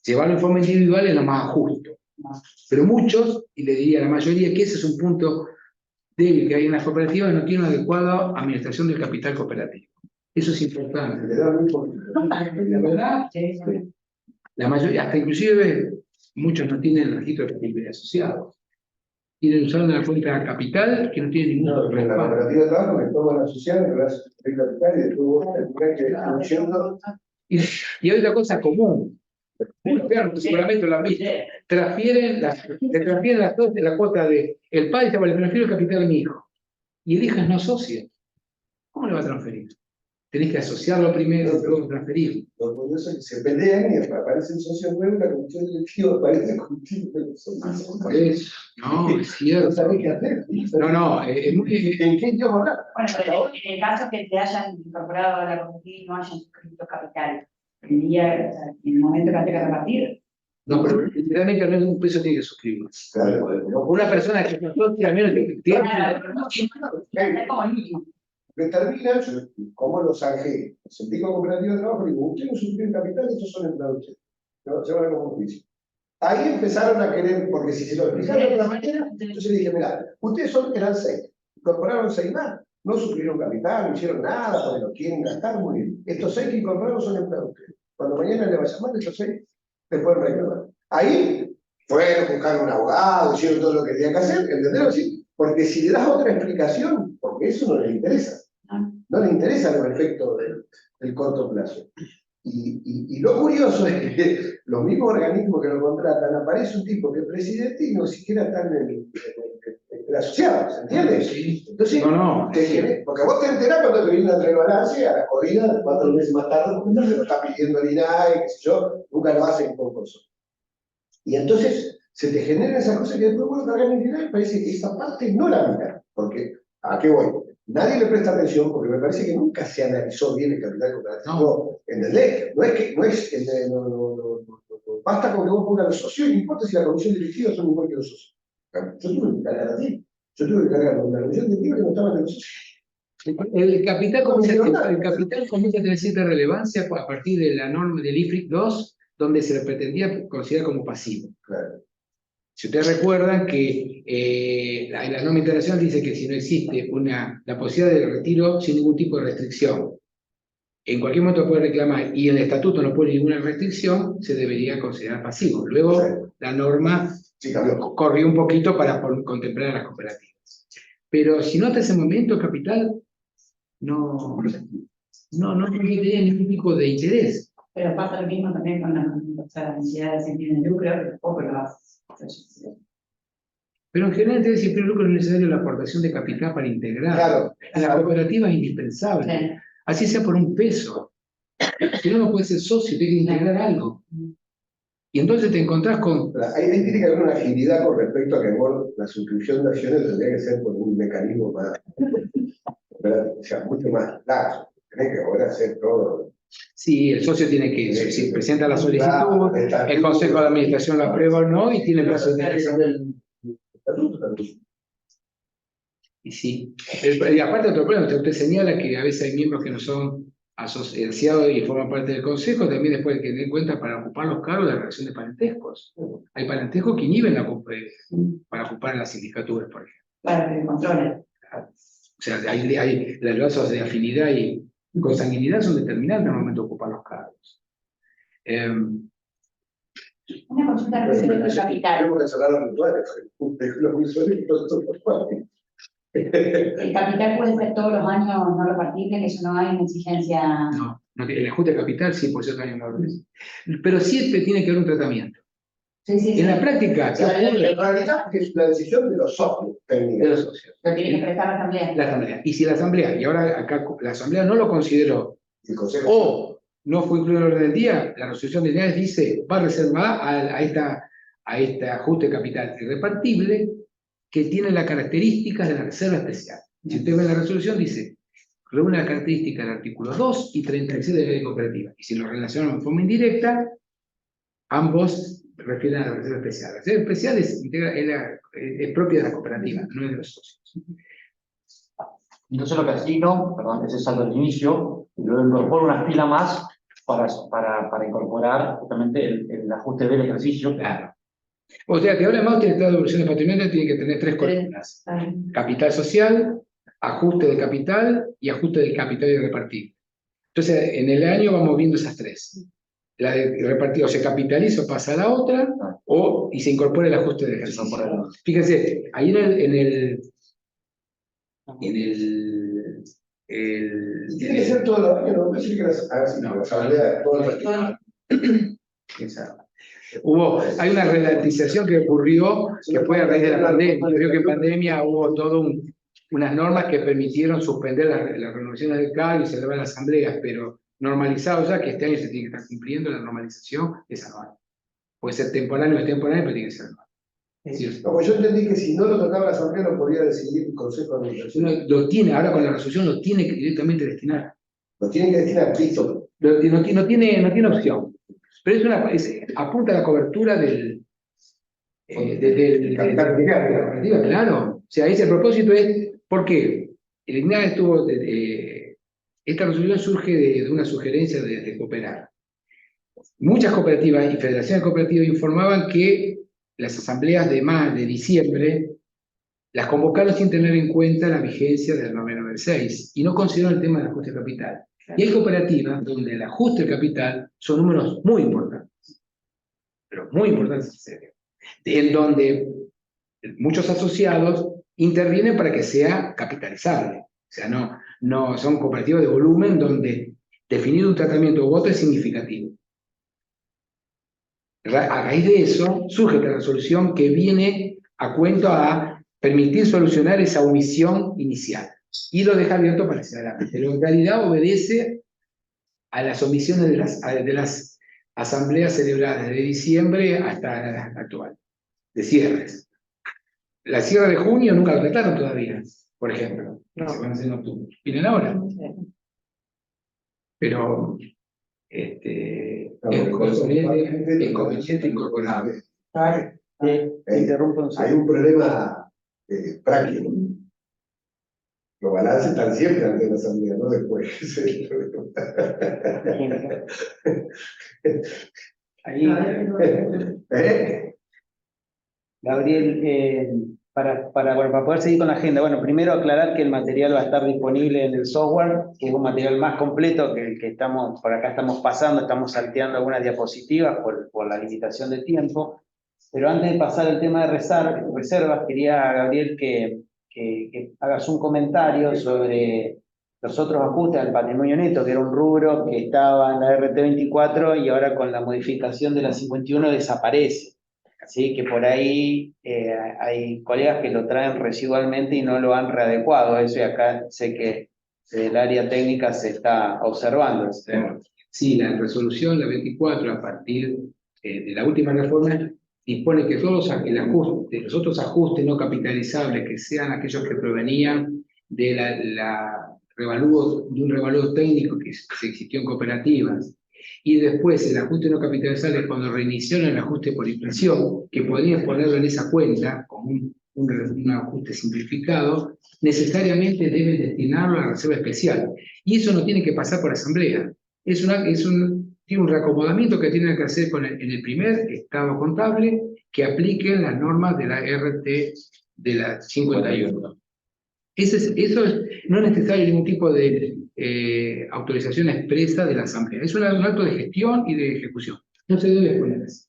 Llevarlo en forma individual es lo más justo. Pero muchos, y le diría a la mayoría, que ese es un punto débil que hay en las cooperativas, no tiene una adecuada administración del capital cooperativo. Eso es importante. Le da muy poquito. La verdad, la mayoría, hasta inclusive muchos no tienen el registro de capital asociados. Tienen usando la cuenta capital que no tiene ningún No, en la cooperativa de trabajo me toman asociado, me das el capital y después vos tenés que funcionando. Y hay otra cosa común. Claro, seguramente la misma. Le transfieren la cuota de el padre, le transfiero el capital a mi hijo. Y el hijo es no socio. ¿Cómo le va a transferir? Tenés que asociarlo primero y luego transferirlo. Lo curioso es que se pelean y aparecen socios nuevos, la comisión directiva aparece contigo de los socios. No, es cierto. No sabés qué hacer. No, es muy... ¿En qué idioma hablar? Bueno, pero en el caso que te hayan incorporado a la cooperativa y no hayan suscrito capital, en el momento que hay que repartir. No, pero literalmente al menos $1 tiene que suscribirlo. Claro, Una persona que se asocia al menos tiene... Es como el mismo. Determina, como los zanjé, sentí como cooperativo de trabajo, digo, ustedes no suscriben capital, estos son empleados de ustedes. Se van a como un juicio. Ahí empezaron a querer, porque si se lo explicaron de otra manera, entonces dije, mira, ustedes eran 6, incorporaron 6 más, no suscribieron capital, no hicieron nada, porque lo quieren gastar, muy bien. Estos 6 que incorporaron son empleados de ustedes. Cuando mañana le vaya mal, estos 6 les pueden reclamar. Ahí fueron, buscaron un abogado, hicieron todo lo que tenían que hacer, ¿entendieron? Sí, porque si le das otra explicación, porque eso no les interesa. No les interesan los efectos del corto plazo. Y lo curioso es que los mismos organismos que lo contratan, aparece un tipo que es presidente y no siquiera están en el asociado, ¿se entiende? Sí. Entonces, No. porque vos te enterás cuando te viene una rebalance a la corrida, 4 meses más tarde, porque no se lo está pidiendo el INAE, qué sé yo, nunca lo hacen en concurso. Y entonces se te generan esas cosas que después vos cargas en el INAE y parece que esa parte no la miran. Porque, ¿a qué voy? Nadie le presta atención porque me parece que nunca se analizó bien el capital cooperativo. ¿Entendés? Basta con que vos pongas los socios y no importa si la comisión directiva son igual que los socios. Yo tuve que cargar así. Yo tuve que cargar con la comisión directiva que no estaban en los socios. El capital comienza a tener cierta relevancia a partir de la norma del IFRIC 2, donde se le pretendía considerar como pasivo. Claro. Si ustedes recuerdan que la norma internacional dice que si no existe la posibilidad de retiro sin ningún tipo de restricción, en cualquier momento puede reclamar y el estatuto no pone ninguna restricción, se debería considerar pasivo. Luego la norma corrió un poquito para contemplar a las cooperativas. Pero si no hasta ese momento el capital no tiene ningún tipo de interés. Pero pasa lo mismo también con las entidades sin fines de lucro, que tampoco lo hace. Pero en general, entonces, sin lucro es necesario la aportación de capital para integrar. Claro. En la cooperativa es indispensable. Sí. Así sea por un peso. Si no, no puedes ser socio, tienes que integrar algo. Y entonces te encontrás con... Ahí tiene que haber una agilidad con respecto a que bueno, la suscripción de acciones tendría que ser por un mecanismo más, o sea, mucho más laxo. Tenés que poder hacer todo. Sí, el socio tiene que, si presenta la solicitud, Claro, el Consejo de Administración lo aprueba o no, y tiene plazo de... Y sí. Y aparte otro problema, usted señala que a veces hay miembros que no son asociados y forman parte del Consejo, también después hay que tener en cuenta para ocupar los cargos de la relación de parentescos. Hay parentescos que inhiben para ocupar las sindicaturas, por ejemplo. Para que controlen. O sea, hay los lazos de afinidad y consanguinidad son determinantes al momento de ocupar los cargos. Una consulta respecto al capital. Tenemos que cerrar los rituales. El capital puede ser todos los años no repartible, que eso no hay una exigencia. No, el ajuste de capital sí, por cierto, año no. Pero siempre tiene que haber un tratamiento. Sí, sí, sí. En la práctica, ¿qué ocurre? En realidad es una decisión de los socios técnicos. De los socios. Lo tiene que prestar la asamblea. La asamblea. Y si la asamblea, y ahora acá la asamblea no lo consideró, El consejo. o no fue incluido en el orden del día, la resolución de unidades dice, va a reservar a este ajuste de capital irrepartible que tiene las características de la reserva especial. Si usted ve la resolución, dice, reúne las características del artículo 2 y 36 de la ley cooperativa. Y si lo relacionamos en forma indirecta, ambos refieren a la reserva especial. La reserva especial es propia de la cooperativa, no es de los socios. Entonces lo que asigno, perdón, ese saldo al inicio, luego incorporo una fila más para incorporar justamente el ajuste del ejercicio. Claro. O sea que ahora más usted está de devolución de patrimonio, tiene que tener tres columnas. Capital social, ajuste de capital y ajuste del capital irrepartible. Entonces, en el año vamos viendo esas tres. La de repartido se capitaliza o pasa a la otra, y se incorpora el ajuste de ejercicio. Fíjense, ahí Tiene que ser todos los años, no puede ser que la asamblea hay una relativización que ocurrió, que fue a raíz de la pandemia. Creo que en pandemia hubo unas normas que permitieron suspender las renovaciones del cargo y celebrar las asambleas, pero normalizado ya que este año se tiene que estar cumpliendo la normalización, es anual. Puede ser temporal o temporal, pero tiene que ser anual. Sí, no, pues yo entendí que si no lo tocaba la asamblea lo podía decidir el consejo de administración. lo tiene, ahora con la resolución lo tiene que directamente destinar. Lo tienen que destinar, listo. No tiene opción. Pero apunta a la cobertura de la cooperativa, claro. O sea, ese propósito es, ¿por qué? El IGNAE esta resolución surge de una sugerencia de cooperar. Muchas cooperativas y federaciones cooperativas informaban que las asambleas de diciembre las convocaron sin tener en cuenta la vigencia del 996 y no consideraron el tema del ajuste de capital. Y hay cooperativas donde el ajuste de capital son números muy importantes, pero muy importantes en serio, en donde muchos asociados intervienen para que sea capitalizable. O sea, no son cooperativas de volumen donde definir un tratamiento o voto es significativo. A raíz de eso surge esta resolución que viene a cuento a permitir solucionar esa omisión inicial y lo deja abierto para hacia adelante. Pero en realidad obedece a las omisiones de las asambleas celebradas de diciembre hasta la actual, de cierres. La cierre de junio nunca lo trataron todavía, por ejemplo. No. Se van a hacer en octubre. Vienen ahora. Pero es conveniente incorporable. Hay un problema práctico. Los balances están siempre ante la asamblea, no después. Gabriel, para poder seguir con la agenda, bueno, primero aclarar que el material va a estar disponible en el software, que es un material más completo que el que por acá estamos pasando, estamos salteando algunas diapositivas por la limitación de tiempo, pero antes de pasar al tema de reservas, quería, Gabriel, que hagas un comentario sobre los otros ajustes al patrimonio neto, que era un rubro que estaba en la RT24 y ahora con la modificación de la 51 desaparece. ¿sí? Que por ahí hay colegas que lo traen residualmente y no lo han readecuado a eso, y acá sé que el área técnica se está observando ese tema. Sí, la resolución, la 24, a partir de la última reforma, dispone que todos los otros ajustes no capitalizables, que sean aquellos que provenían de de un revalúo técnico que se existió en cooperativas, y después el ajuste no capitalizable cuando reiniciaron el ajuste por inflación, que podrían ponerlo en esa cuenta como un ajuste simplificado, necesariamente deben destinarlo a la reserva especial. Y eso no tiene que pasar por asamblea. Tiene un reacomodamiento que tienen que hacer en el primer estado contable, que apliquen las normas de la RT de la 51. No es necesario ningún tipo de autorización expresa de la asamblea. Es un acto de gestión y de ejecución. No se debe poner así.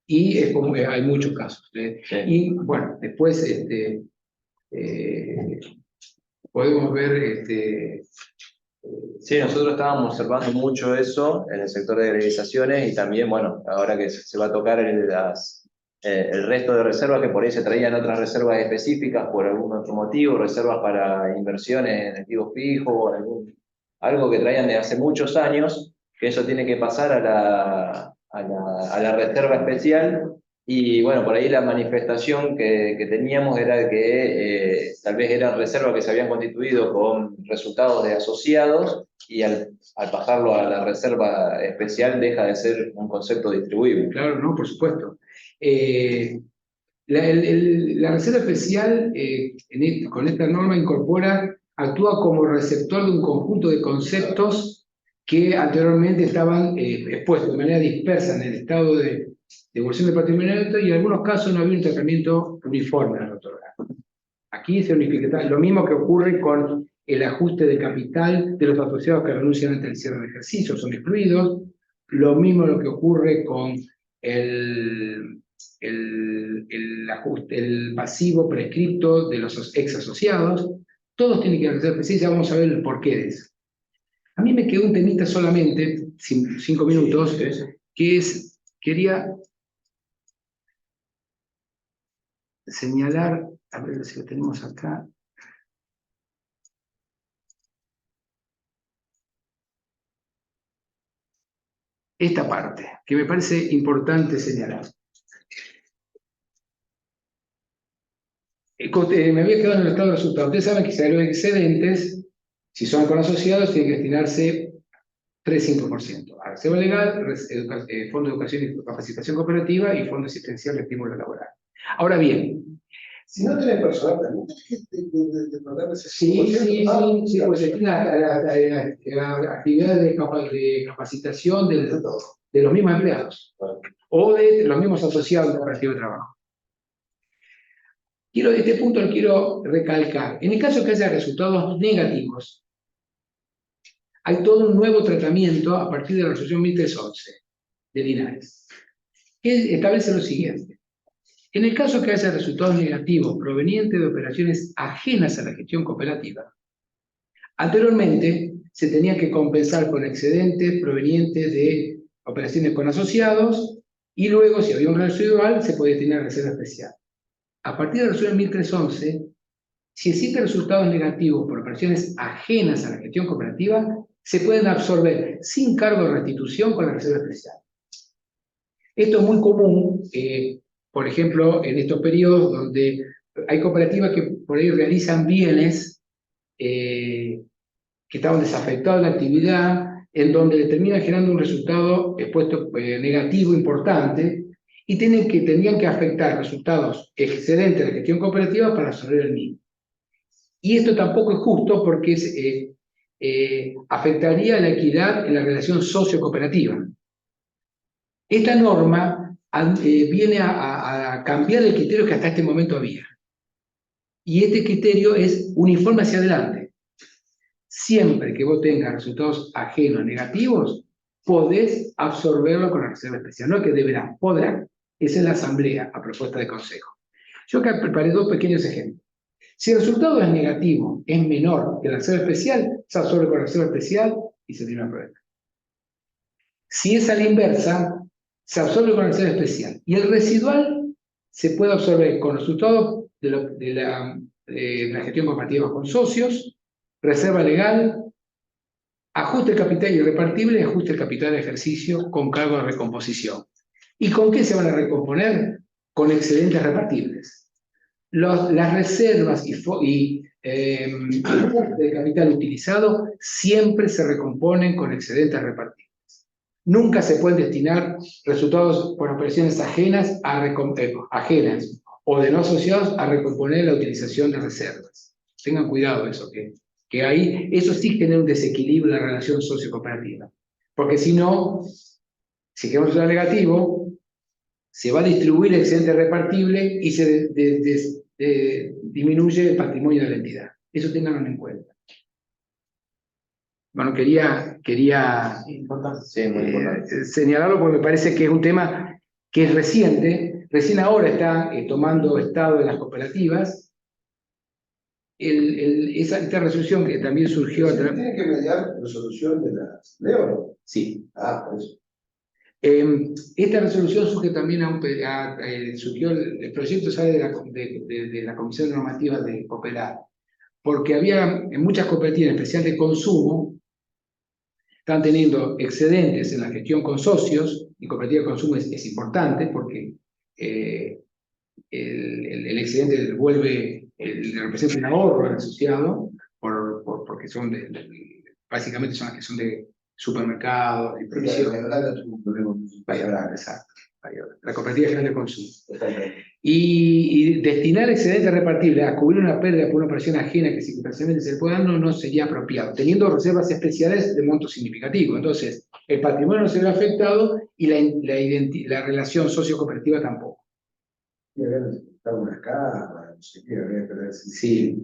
Y es como que hay muchos casos. Sí. Y bueno, después podemos ver Sí, nosotros estábamos observando mucho eso en el sector de agregaciones y también, bueno, ahora que se va a tocar el resto de reservas que por ahí se traían otras reservas específicas por algún otro motivo, reservas para inversiones en activos fijos, algo que traían de hace muchos años, que eso tiene que pasar a la reserva especial. Y bueno, por ahí la manifestación que teníamos era que tal vez eran reservas que se habían constituido con resultados de asociados y al pasarlo a la reserva especial deja de ser un concepto distribuible. Claro, no, por supuesto. La reserva especial con esta norma actúa como receptor de un conjunto de conceptos que anteriormente estaban expuestos de manera dispersa en el estado de evolución del patrimonio y en algunos casos no había un tratamiento uniforme al otorgar. Aquí se unifica lo mismo que ocurre con el ajuste de capital de los asociados que renuncian ante el cierre de ejercicio, son excluidos. Lo mismo lo que ocurre con el pasivo prescripto de los ex asociados. Todos tienen que ser precisos, vamos a ver el porqué de eso. A mí me quedó un temita solamente, 5 minutos, que quería señalar, a ver si lo tenemos acá. Esta parte, que me parece importante señalar. Me había quedado en el estado de resultados. Ustedes saben que si hay los excedentes, si son con asociados, tienen que destinarse 3,5%. A reserva legal, Fondo de Educación y Capacitación Cooperativa y Fondo Asistencial de Estímulo Laboral. Ahora bien, si no tenés personal también, sí, pues destina a actividades de capacitación de los mismos empleados o de los mismos asociados del cooperativo de trabajo. Este punto lo quiero recalcar. En el caso que haya resultados negativos, hay todo un nuevo tratamiento a partir de la resolución 1311 de Linares, que establece lo siguiente. En el caso que haya resultados negativos provenientes de operaciones ajenas a la gestión cooperativa, anteriormente se tenía que compensar con excedentes provenientes de operaciones con asociados y luego, si había un residual, se podía destinar a reserva especial. A partir de la resolución 1311, si existen resultados negativos por operaciones ajenas a la gestión cooperativa, se pueden absorber sin cargo de restitución con la reserva especial. Esto es muy común, por ejemplo, en estos periodos donde hay cooperativas que por ahí realizan bienes que estaban desafectados de la actividad, en donde le terminan generando un resultado expuesto negativo importante, y tenían que afectar resultados excedentes de la gestión cooperativa para absorber el mismo. Y esto tampoco es justo porque afectaría la equidad en la relación socio-cooperativa. Esta norma viene a cambiar el criterio que hasta este momento había. Y este criterio es uniforme hacia adelante. Siempre que vos tengas resultados ajenos negativos, podés absorberlo con la reserva especial. No es que deberán, podrán. Esa es la asamblea a propuesta de consejo. Yo acá preparé 2 pequeños ejemplos. Si el resultado es negativo, es menor que la reserva especial, se absorbe con la reserva especial y se tiene un problema. Si es a la inversa, se absorbe con la reserva especial. Y el residual se puede absorber con resultados de la gestión comparativa con socios, reserva legal, ajuste del capital irrepartible y ajuste del capital de ejercicio con cargo de recomposición. ¿Y con qué se van a recomponer? Con excedentes repartibles. Las reservas y de capital utilizado siempre se recomponen con excedentes repartibles. Nunca se pueden destinar resultados por operaciones ajenas o de no asociados a recomponer la utilización de reservas. Tengan cuidado eso, que ahí eso sí genera un desequilibrio en la relación socio-cooperativa. Porque si no, si queremos usar negativo, se va a distribuir el excedente repartible y se disminuye el patrimonio de la entidad. Eso tenganlo en cuenta. Bueno, quería señalarlo porque me parece que es un tema que es reciente, recién ahora está tomando estado en las cooperativas. Esta resolución que también surgió a través... ¿Tiene que mediar resolución de la Leo? Sí. Por eso. Esta resolución surge también surgió el proyecto sale de la Comisión Normativa de Cooperar, porque había en muchas cooperativas, en especial de consumo, están teniendo excedentes en la gestión con socios, y cooperativa de consumo es importante porque el excedente representa un ahorro al asociado, porque son básicamente son las que son de supermercados y provisión. Exacto. La cooperativa general de consumo. Y destinar excedentes repartibles a cubrir una pérdida por una operación ajena que circunstancialmente se le pueda dar no sería apropiado, teniendo reservas especiales de monto significativo. Entonces, el patrimonio no se ve afectado y la relación socio-cooperativa tampoco. Unas cámaras, no sé qué, sí.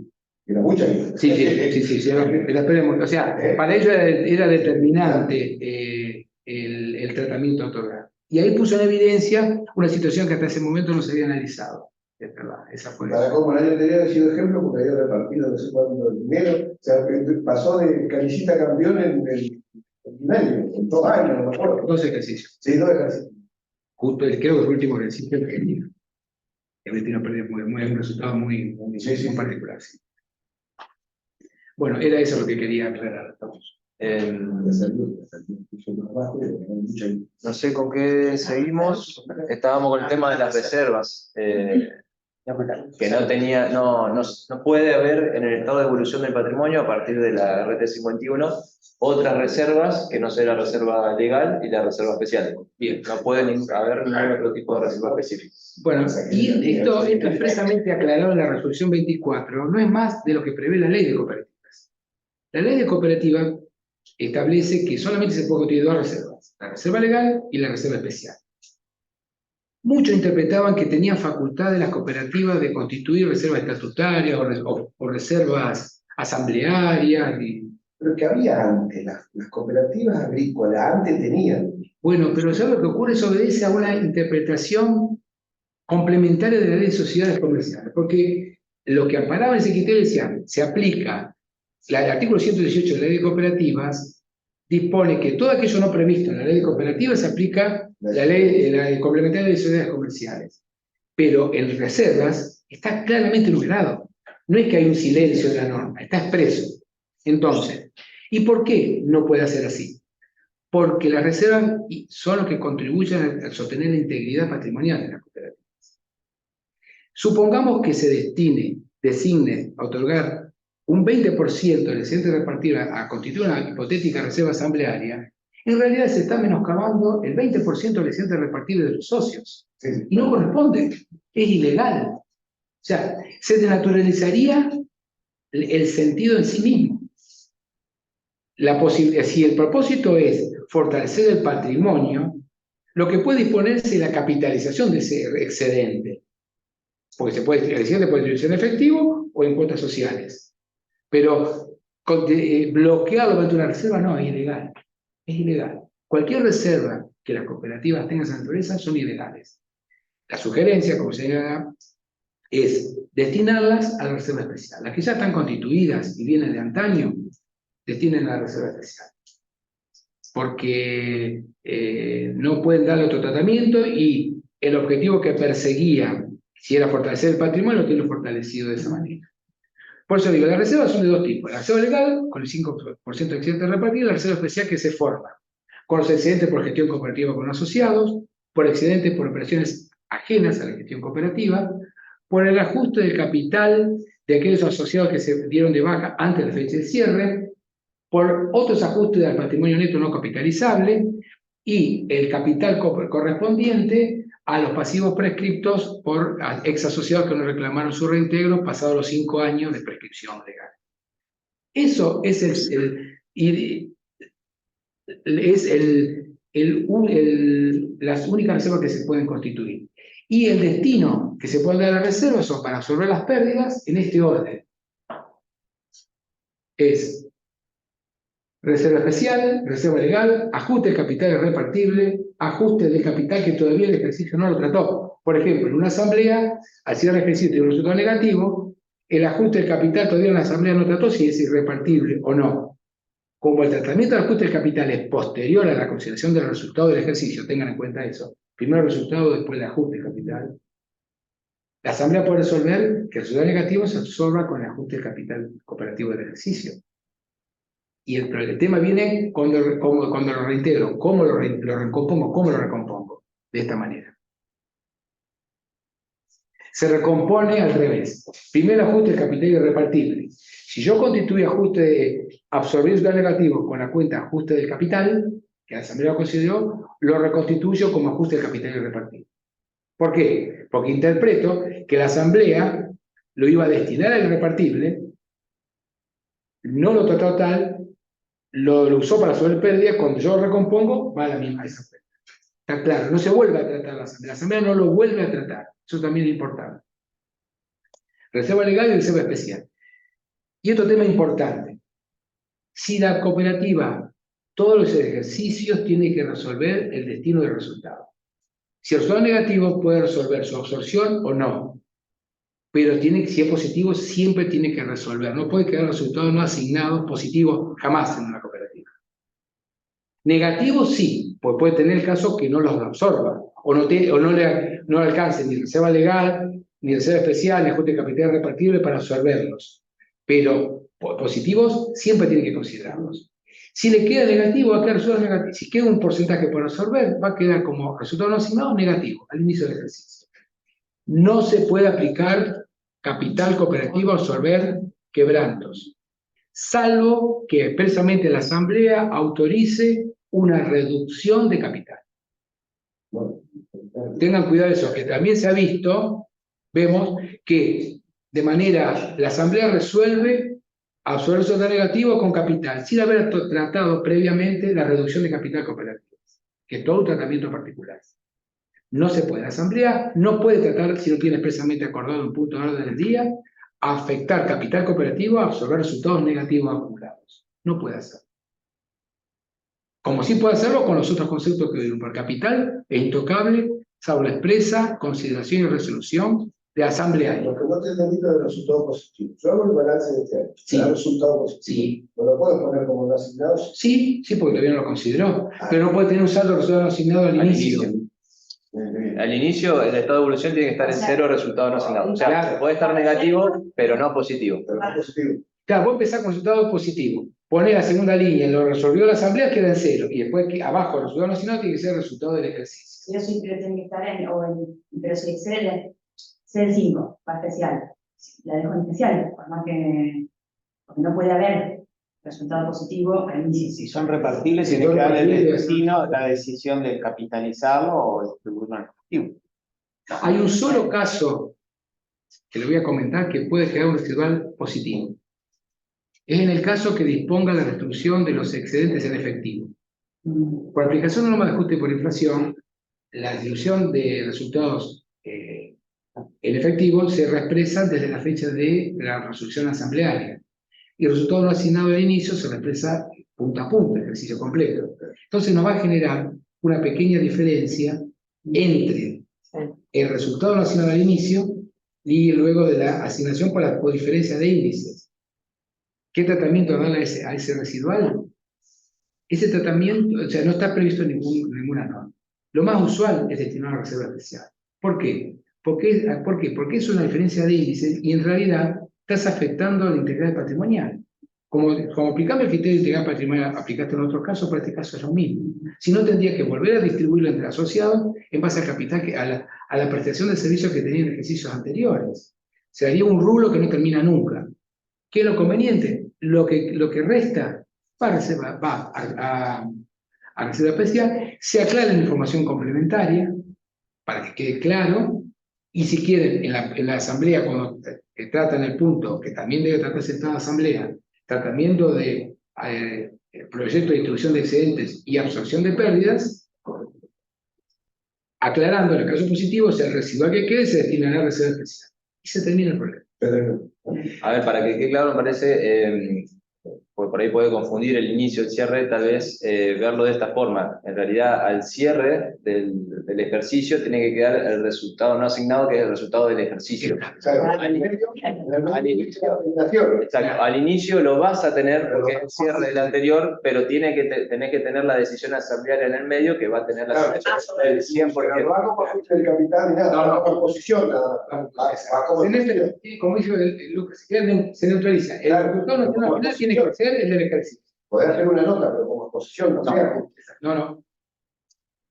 Era mucha Sí, o sea, para ello era determinante el tratamiento a otorgar. Y ahí puso en evidencia una situación que hasta ese momento no se había analizado. Es verdad, esa fue. Para como el año anterior ha sido ejemplo, porque había repartido no sé cuánto dinero, o sea, pasó de canicita a campeón en un año, en 2 años, no me acuerdo. 2 ejercicios. Sí, 2 ejercicios. Justo, creo que el último ejercicio que tenía. Tiene un resultado muy particular. Sí. Bueno, era eso lo que quería aclarar. No sé con qué seguimos. Estábamos con el tema de las reservas. Que no puede haber en el estado de evolución del patrimonio a partir de la RT 51 otras reservas que no sea la reserva legal y la reserva especial. Bien, no puede haber ningún otro tipo de reserva específica. Bueno, y esto expresamente aclarado en la resolución 24, no es más de lo que prevé la ley de cooperativas. La ley de cooperativas establece que solamente se pueden constituir 2 reservas, la reserva legal y la reserva especial. Muchos interpretaban que tenían facultad de las cooperativas de constituir reservas estatutarias o reservas asamblearias. Pero que había antes, las cooperativas agrícolas antes tenían. Bueno, pero ¿sabes lo que ocurre? Eso obedece a una interpretación complementaria de la ley de sociedades comerciales, porque lo que amparaba ese criterio decía, se aplica, el artículo 118 de la ley de cooperativas dispone que todo aquello no previsto en la ley de cooperativas se aplica la complementaria de sociedades comerciales, pero en reservas está claramente enumerado, no es que hay un silencio de la norma, está expreso. Entonces, ¿y por qué no puede ser así? Porque las reservas son los que contribuyen a sostener la integridad patrimonial de las cooperativas. Supongamos que se designe a otorgar un 20% del excedente repartido a constituir una hipotética reserva asamblearia, en realidad se está menoscabando el 20% del excedente repartido de los socios. Y no corresponde, es ilegal. O sea, se desnaturalizaría el sentido en sí mismo. Si el propósito es fortalecer el patrimonio, lo que puede disponerse es la capitalización de ese excedente. Porque el excedente puede ser en efectivo o en cuotas sociales. Pero bloquearlo mediante una reserva no, es ilegal. Es ilegal. Cualquier reserva que las cooperativas tengan esa naturaleza son ilegales. La sugerencia, como se señala, es destinarlas a la reserva especial. Las que ya están constituidas y vienen de antaño, destinen a la reserva especial. porque no pueden darle otro tratamiento y el objetivo que perseguía, si era fortalecer el patrimonio, lo tiene fortalecido de esa manera. Por eso digo, las reservas son de dos tipos: la reserva legal, con el 5% de excedentes repartidos, y la reserva especial, que se forma con los excedentes por gestión cooperativa con asociados, por excedentes por operaciones ajenas a la gestión cooperativa, por el ajuste del capital de aquellos asociados que se dieron de baja antes de la fecha de cierre, por otros ajustes del patrimonio neto no capitalizable y el capital correspondiente a los pasivos prescriptos por ex asociados que no reclamaron su reintegro pasados los 5 años de prescripción legal. Eso es las únicas reservas que se pueden constituir. Y el destino que se puede dar a las reservas son para absorber las pérdidas en este orden. Es reserva especial, reserva legal, ajuste del capital irrepartible, ajuste del capital que todavía el ejercicio no lo trató. Por ejemplo, en una asamblea, al cierre del ejercicio y un resultado negativo, el ajuste del capital todavía en la asamblea no trató si es irrepartible o no. Como el tratamiento del ajuste del capital es posterior a la consideración del resultado del ejercicio, tengan en cuenta eso, primero el resultado, después el ajuste del capital, la asamblea puede resolver que el resultado negativo se absorba con el ajuste del capital cooperativo del ejercicio. Y el tema viene cuando lo reintegro, cómo lo recompongo, cómo lo recompongo, de esta manera. Se recompone al revés. Primero ajuste del capital irrepartible. Si yo constituyo ajuste de absorbir el resultado negativo con la cuenta ajuste del capital, que la asamblea lo consideró, lo reconstituyo como ajuste del capital irrepartible. ¿Por qué? Porque interpreto que la asamblea lo iba a destinar al irrepartible, no lo trató tal, lo usó para absorber pérdida, cuando yo lo recompongo, va a la misma esa cuenta. Está claro, no se vuelve a tratar la asamblea no lo vuelve a tratar. Eso también es importante. Reserva legal y reserva especial. Y otro tema importante. Si la cooperativa, todos los ejercicios tiene que resolver el destino del resultado. Si el resultado negativo puede resolver su absorción o no. Pero si es positivo, siempre tiene que resolver. No puede quedar resultado no asignado positivo jamás en una cooperativa. Negativo sí, pues puede tener el caso que no los absorba, o no alcance ni reserva legal, ni reserva especial, ni ajuste de capital repartible para absorberlos. Pero positivos siempre tiene que considerarlos. Si le queda negativo, va a quedar resultado negativo. Si queda un porcentaje por absorber, va a quedar como resultado no asignado negativo al inicio del ejercicio. No se puede aplicar capital cooperativo a absorber quebrantos, salvo que expresamente la asamblea autorice una reducción de capital. Tengan cuidado de eso, que también se ha visto, vemos que de manera, la asamblea resuelve absorber el resultado negativo con capital, sin haber tratado previamente la reducción de capital cooperativo, que es todo un tratamiento particular. No se puede. La asamblea no puede tratar, si no tiene expresamente acordado un punto de orden del día, afectar capital cooperativo a absorber resultados negativos acumulados. No puede hacerlo. Como sí puede hacerlo con los otros conceptos que vimos. Por capital es intocable, salvo la expresa consideración y resolución de asamblea. Lo que no te entendí de resultados positivos. Yo hago el balance de este año. Sí. ¿Da resultado positivo? Sí. ¿No lo puedo poner como no asignado? Sí, porque todavía no lo consideró. Pero no puede tener un saldo de resultado no asignado al inicio. Al inicio, el estado de evolución tiene que estar en cero, resultado no asignado. O sea, Claro. puede estar negativo, pero no positivo. Pero no positivo. Claro, vos empezás con resultado positivo. Poner la segunda línea, lo resolvió la asamblea, queda en cero. Y después abajo el resultado no asignado tiene que ser el resultado del ejercicio. Pero sí, pero tiene que estar pero si excede el 5, va especial. La dejo en especial, por más que porque no puede haber resultado positivo al inicio. Si son repartibles, tiene que darle al destino la decisión de capitalizarlo o distribuirlo en efectivo. Hay un solo caso que le voy a comentar que puede quedar un residual positivo. Es en el caso que disponga la destrucción de los excedentes en efectivo. Por aplicación de norma de ajuste por inflación, la distribución de resultados en efectivo se reexpresa desde la fecha de la resolución asamblearia. Y el resultado no asignado al inicio se reexpresa punto a punto, el ejercicio completo. Entonces nos va a generar una pequeña diferencia entre el resultado no asignado al inicio y luego de la asignación por diferencia de índices. ¿Qué tratamiento darle a ese residual? ese tratamiento, o sea, no está previsto en ninguna norma. Lo más usual es destinar a reserva especial. ¿Por qué? ¿Por qué? Porque es una diferencia de índices y en realidad estás afectando la integridad patrimonial. Como aplicando el criterio de integridad patrimonial, aplicaste en otros casos, para este caso es lo mismo. Si no, tendría que volver a distribuirlo entre asociados en base al capital, a la prestación de servicios que tenían en ejercicios anteriores. Se haría un rulo que no termina nunca. ¿Qué es lo conveniente? Lo que resta va a reserva especial, se aclara la información complementaria para que quede claro, y si quieren, en la asamblea, cuando tratan el punto que también debe tratarse en toda asamblea, tratamiento de proyecto de distribución de excedentes y absorción de pérdidas, aclarando en el caso positivo, si el residual que quede se destinará a reserva especial. Y se termina el problema. A ver, para que quede claro, me parece, porque por ahí puede confundir el inicio, el cierre, tal vez verlo de esta forma. En realidad, al cierre del ejercicio tiene que quedar el resultado no asignado, que es el resultado del ejercicio. Exacto, al inicio lo vas a tener porque es el cierre del anterior, pero tenés que tener la decisión asamblearia en el medio, que va a tener la decisión del 100%. No hago por ajuste del capital ni nada, no por posición, nada. Como dice Lucas, se neutraliza. El resultado nacional tiene que ser el del ejercicio. Poder hacer una nota, pero como exposición, no sea.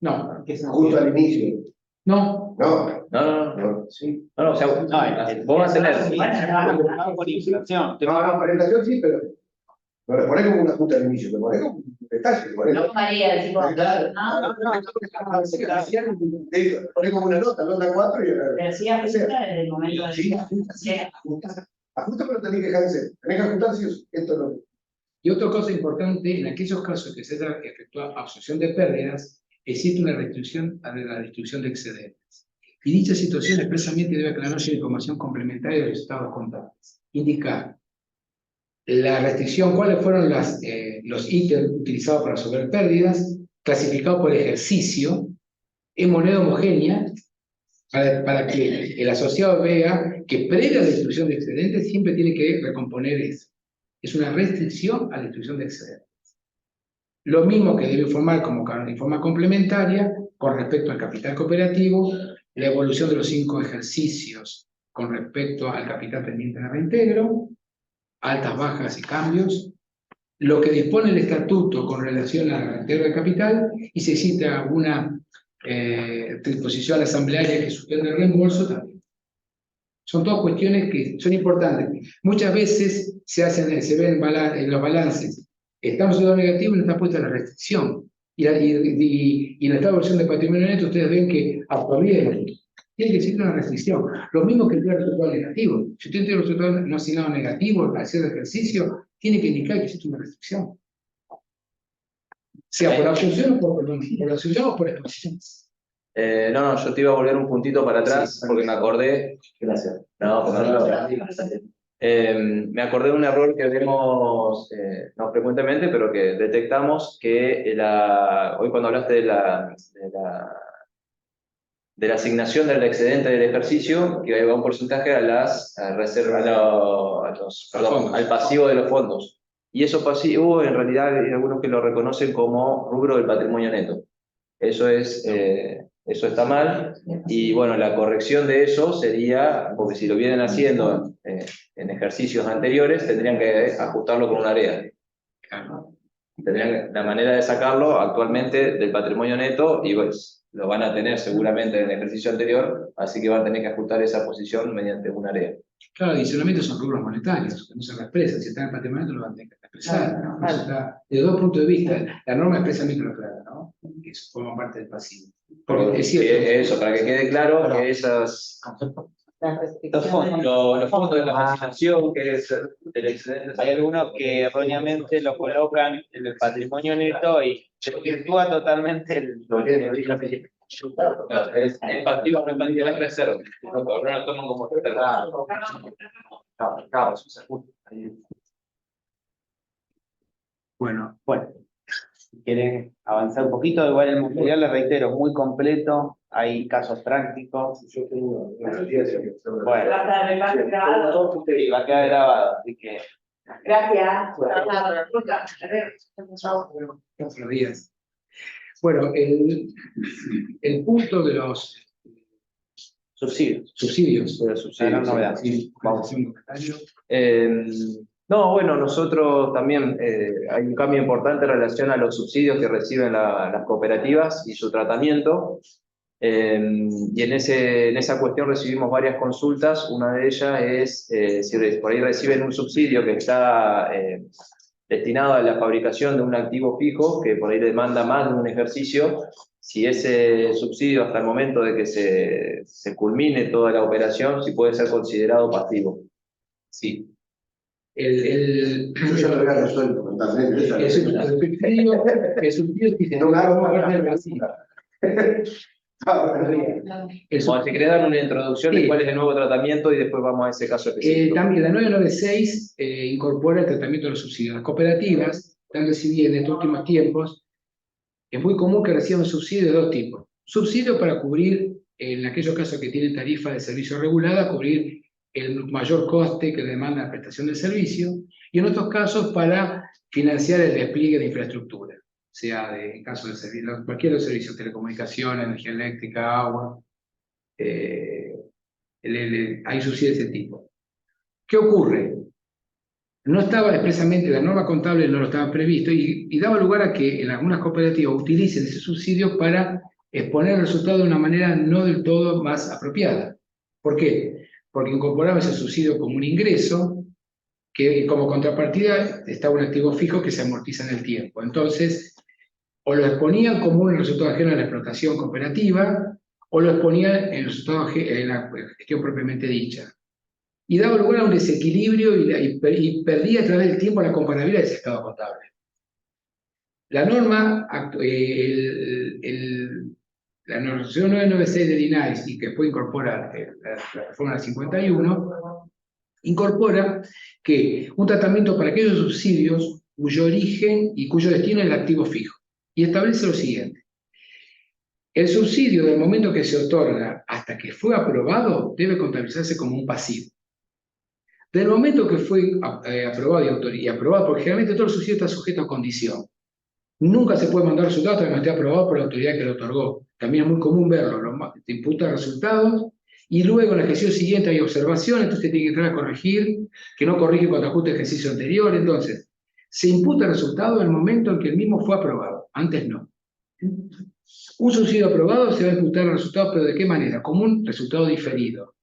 No. Justo al inicio. No. Sí. No, o sea, vos vas a tener. Por inflación. No, para inflación sí, pero no le pones como una junta al inicio, le pones como un detalle. No María, tipo, Claro. no, Le pones como una nota 4 y. pero sí ajusta desde el momento de Sí, ajusta, pero tenés que dejarse. Tenés que ajustar si esto no. Y otra cosa importante, en aquellos casos que se efectúa absorción de pérdidas, existe una restricción a la distribución de excedentes. Y dicha situación expresamente debe aclararse la información complementaria de los estados contables. Indicar la restricción, cuáles fueron los ítems utilizados para resolver pérdidas, clasificados por ejercicio, en moneda homogénea, para que el asociado vea que previa a la distribución de excedentes siempre tiene que recomponer eso. Es una restricción a la distribución de excedentes. Lo mismo que debe informar como forma complementaria con respecto al capital cooperativo, la evolución de los 5 ejercicios con respecto al capital pendiente de reintegro, altas, bajas y cambios, lo que dispone el estatuto con relación a la reintegro de capital, y si existe alguna disposición asamblearia que suspende el reembolso también. Son todas cuestiones que son importantes. Muchas veces se ven en los balances, estamos en lo negativo y no está puesta la restricción. Y en esta versión de patrimonio neto ustedes ven que absorbieron. Tiene que existir una restricción. Lo mismo que el resultado negativo. Si usted tiene un resultado no asignado negativo al hacer ejercicio, tiene que indicar que existe una restricción. Sea por absorción o por absorción o por exposición. No, yo te iba a volver un puntito para atrás porque me acordé. Gracias. No, me acordé de un error que vemos, no frecuentemente, pero que detectamos que hoy cuando hablaste de la asignación del excedente del ejercicio, que va un porcentaje a las reservas, al pasivo de los fondos. Y eso pasivo, en realidad, hay algunos que lo reconocen como rubro del patrimonio neto. Eso está mal, y bueno, la corrección de eso sería, porque si lo vienen haciendo en ejercicios anteriores, tendrían que ajustarlo con una área. Tendrían la manera de sacarlo actualmente del patrimonio neto, y pues lo van a tener seguramente en el ejercicio anterior, así que van a tener que ajustar esa posición mediante una área. Claro, adicionalmente son rubros monetarios, que no se expresan. Si está en el patrimonio neto, lo van a tener que expresar. ¿No? Eso está, de dos puntos de vista, la norma expresamente lo aclara, ¿no? Que eso forma parte del pasivo. Porque es cierto. Eso, para que quede claro que esas. Los fondos de la fascinación, que es el excedente. Hay algunos que erróneamente lo colocan en el patrimonio neto y desvirtúa totalmente el pasivo repartido de reserva. Ahora lo toman como reserva. Bueno, si quieren avanzar un poquito, igual el material, les reitero, muy completo, hay casos prácticos. Yo tengo una audiencia que Bueno, va a quedar grabado. sí, va a quedar grabado, así que Gracias. Buenos días. Bueno, el punto de los Subsidios. subsidios. De los subsidios, Gran novedad. Sí, Vamos. un comentario. No, bueno, nosotros también hay un cambio importante en relación a los subsidios que reciben las cooperativas y su tratamiento. Y en esa cuestión recibimos varias consultas. Una de ellas es si por ahí reciben un subsidio que está destinado a la fabricación de un activo fijo, que por ahí demanda más de un ejercicio. Si ese subsidio hasta el momento de que se culmine toda la operación, si puede ser considerado pasivo. Sí. Yo ya lo había resuelto mentalmente. El subsidio dice, No me hago forma para parte del la vacío. El Bueno, si querés dar una introducción de Sí. cuál es el nuevo tratamiento y después vamos a ese caso específico. También la 996 incorpora el tratamiento de los subsidios. Las cooperativas están recibiendo en estos últimos tiempos, es muy común que reciban subsidios de dos tipos. Subsidio para cubrir, en aquellos casos que tienen tarifa de servicio regulada, cubrir el mayor coste que demanda la prestación del servicio, y en otros casos para financiar el despliegue de infraestructura, sea en caso de servicio, cualquier servicio, telecomunicación, energía eléctrica, agua, hay subsidios de ese tipo. ¿Qué ocurre? No estaba expresamente, la norma contable no lo estaba previsto y daba lugar a que en algunas cooperativas utilicen ese subsidio para exponer el resultado de una manera no del todo más apropiada. ¿Por qué? Porque incorporaba ese subsidio como un ingreso que como contrapartida estaba un activo fijo que se amortiza en el tiempo. Entonces, o lo exponían como un resultado ajeno a la explotación cooperativa o lo exponían en el resultado en la gestión propiamente dicha. Y daba lugar a un desequilibrio y perdía a través del tiempo la comparabilidad de ese estado contable. La norma, la normación 996 del INAIS, y que después incorpora la reforma del 51, incorpora que un tratamiento para aquellos subsidios cuyo origen y cuyo destino es el activo fijo. Y establece lo siguiente. El subsidio, del momento que se otorga hasta que fue aprobado, debe contabilizarse como un pasivo. Del momento que fue aprobado y aprobado, porque generalmente todo el subsidio está sujeto a condición. Nunca se puede mandar resultados hasta que no esté aprobado por la autoridad que lo otorgó. También es muy común verlo. Te imputa resultados y luego en el ejercicio siguiente hay observaciones, entonces tiene que entrar a corregir, que no corrige cuando ajuste el ejercicio anterior. Entonces, se imputa el resultado en el momento en que el mismo fue aprobado. Antes no. Un subsidio aprobado se va a imputar el resultado, pero ¿de qué manera? Como un resultado diferido.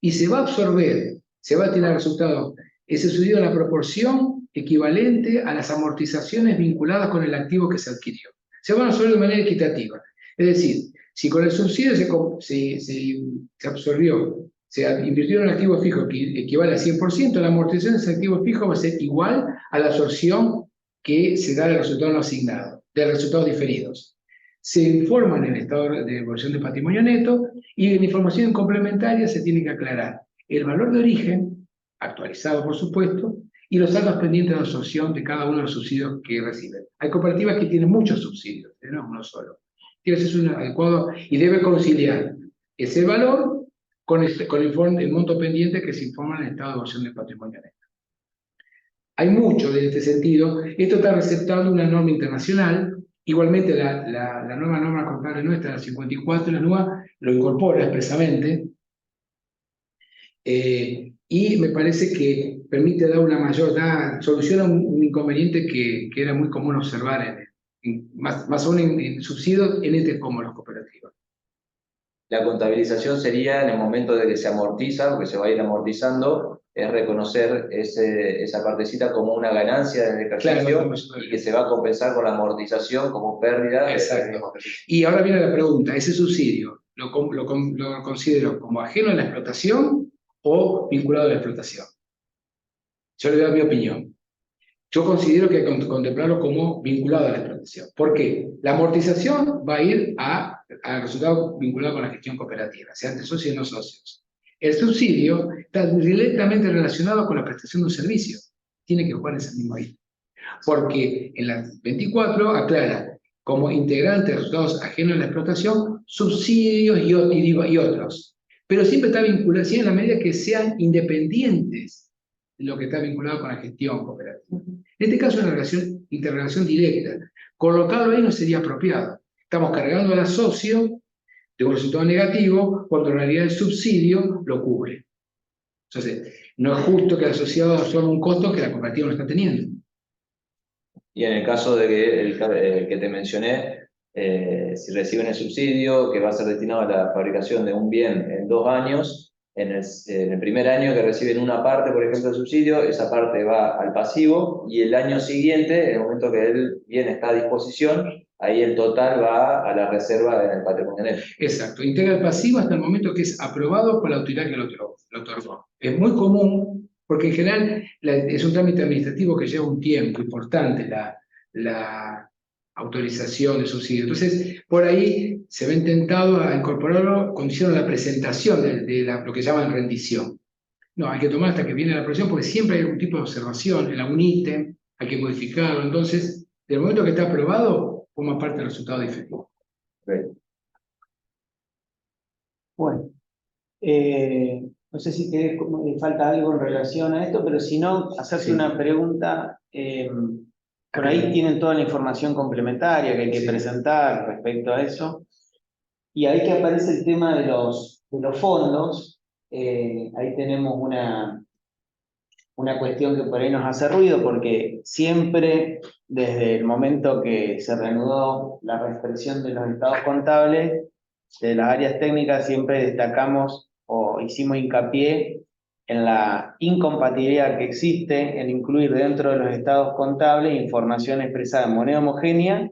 Y se va a absorber, se va a tener resultado ese subsidio en la proporción equivalente a las amortizaciones vinculadas con el activo que se adquirió. Se van a absorber de manera equitativa. Es decir, si con el subsidio se absorbió, se invirtió en un activo fijo que equivale al 100%, la amortización de ese activo fijo va a ser igual a la absorción que se da del resultado no asignado, de resultados diferidos. Se informa en el estado de evolución de patrimonio neto y en la información complementaria se tiene que aclarar el valor de origen, actualizado por supuesto, y los saldos pendientes de absorción de cada uno de los subsidios que reciben. Hay cooperativas que tienen muchos subsidios, no es uno solo. Tiene que ser un adecuado y debe conciliar ese valor con el monto pendiente que se informa en el estado de evolución del patrimonio neto. Hay mucho en este sentido. Esto está receptando una norma internacional. Igualmente la nueva norma contable nuestra, la 54, la nueva, lo incorpora expresamente. Y me parece que permite dar una mayor, soluciona un inconveniente que era muy común observar, más aún en subsidios en entes como las cooperativas. La contabilización sería en el momento de que se amortiza, o que se va a ir amortizando, es reconocer esa partecita como una ganancia del ejercicio, Claro, y que se va a compensar con la amortización como pérdida. Exacto. Y ahora viene la pregunta, ¿ese subsidio lo considero como ajeno a la explotación o vinculado a la explotación? Yo le doy mi opinión. Yo considero que hay que contemplarlo como vinculado a la explotación. ¿Por qué? La amortización va a ir al resultado vinculado con la gestión cooperativa, sea entre socios y no socios. El subsidio está directamente relacionado con la prestación de un servicio. Tiene que jugar ese mismo ahí. Porque en la 24 aclara como integrante de resultados ajenos a la explotación, subsidios y otros. Pero siempre está vinculado, siempre en la medida que sean independientes lo que está vinculado con la gestión cooperativa. En este caso es una interrelación directa. Colocarlo ahí no sería apropiado. Estamos cargando al asocio de un resultado negativo cuando en realidad el subsidio lo cubre. Entonces, no es justo que el asociado absorba un costo que la cooperativa no está teniendo. Y en el caso de que el que te mencioné, si reciben el subsidio que va a ser destinado a la fabricación de un bien en 2 años, en el primer año que reciben una parte, por ejemplo, del subsidio, esa parte va al pasivo, y el año siguiente, en el momento que el bien está a disposición, ahí el total va a la reserva en el patrimonio neto. Exacto, integra el pasivo hasta el momento que es aprobado por la autoridad que lo otorgó. Es muy común, porque en general es un trámite administrativo que lleva un tiempo importante, la autorización de subsidio. Entonces, por ahí se ve intentado a incorporarlo cuando hicieron la presentación de lo que llaman rendición. No, hay que tomar hasta que viene la aprobación, porque siempre hay algún tipo de observación en algún ítem, hay que modificarlo. Entonces, del momento que está aprobado, forma parte del resultado definitivo. Bueno, no sé si falta algo en relación a esto, pero si no, hacerte una pregunta. Por ahí tienen toda la información complementaria que hay que presentar respecto a eso. Y ahí que aparece el tema de los fondos, ahí tenemos una cuestión que por ahí nos hace ruido, porque siempre, desde el momento que se reanudó la restricción de los estados contables, de las áreas técnicas, siempre destacamos o hicimos hincapié en la incompatibilidad que existe en incluir dentro de los estados contables información expresada en moneda homogénea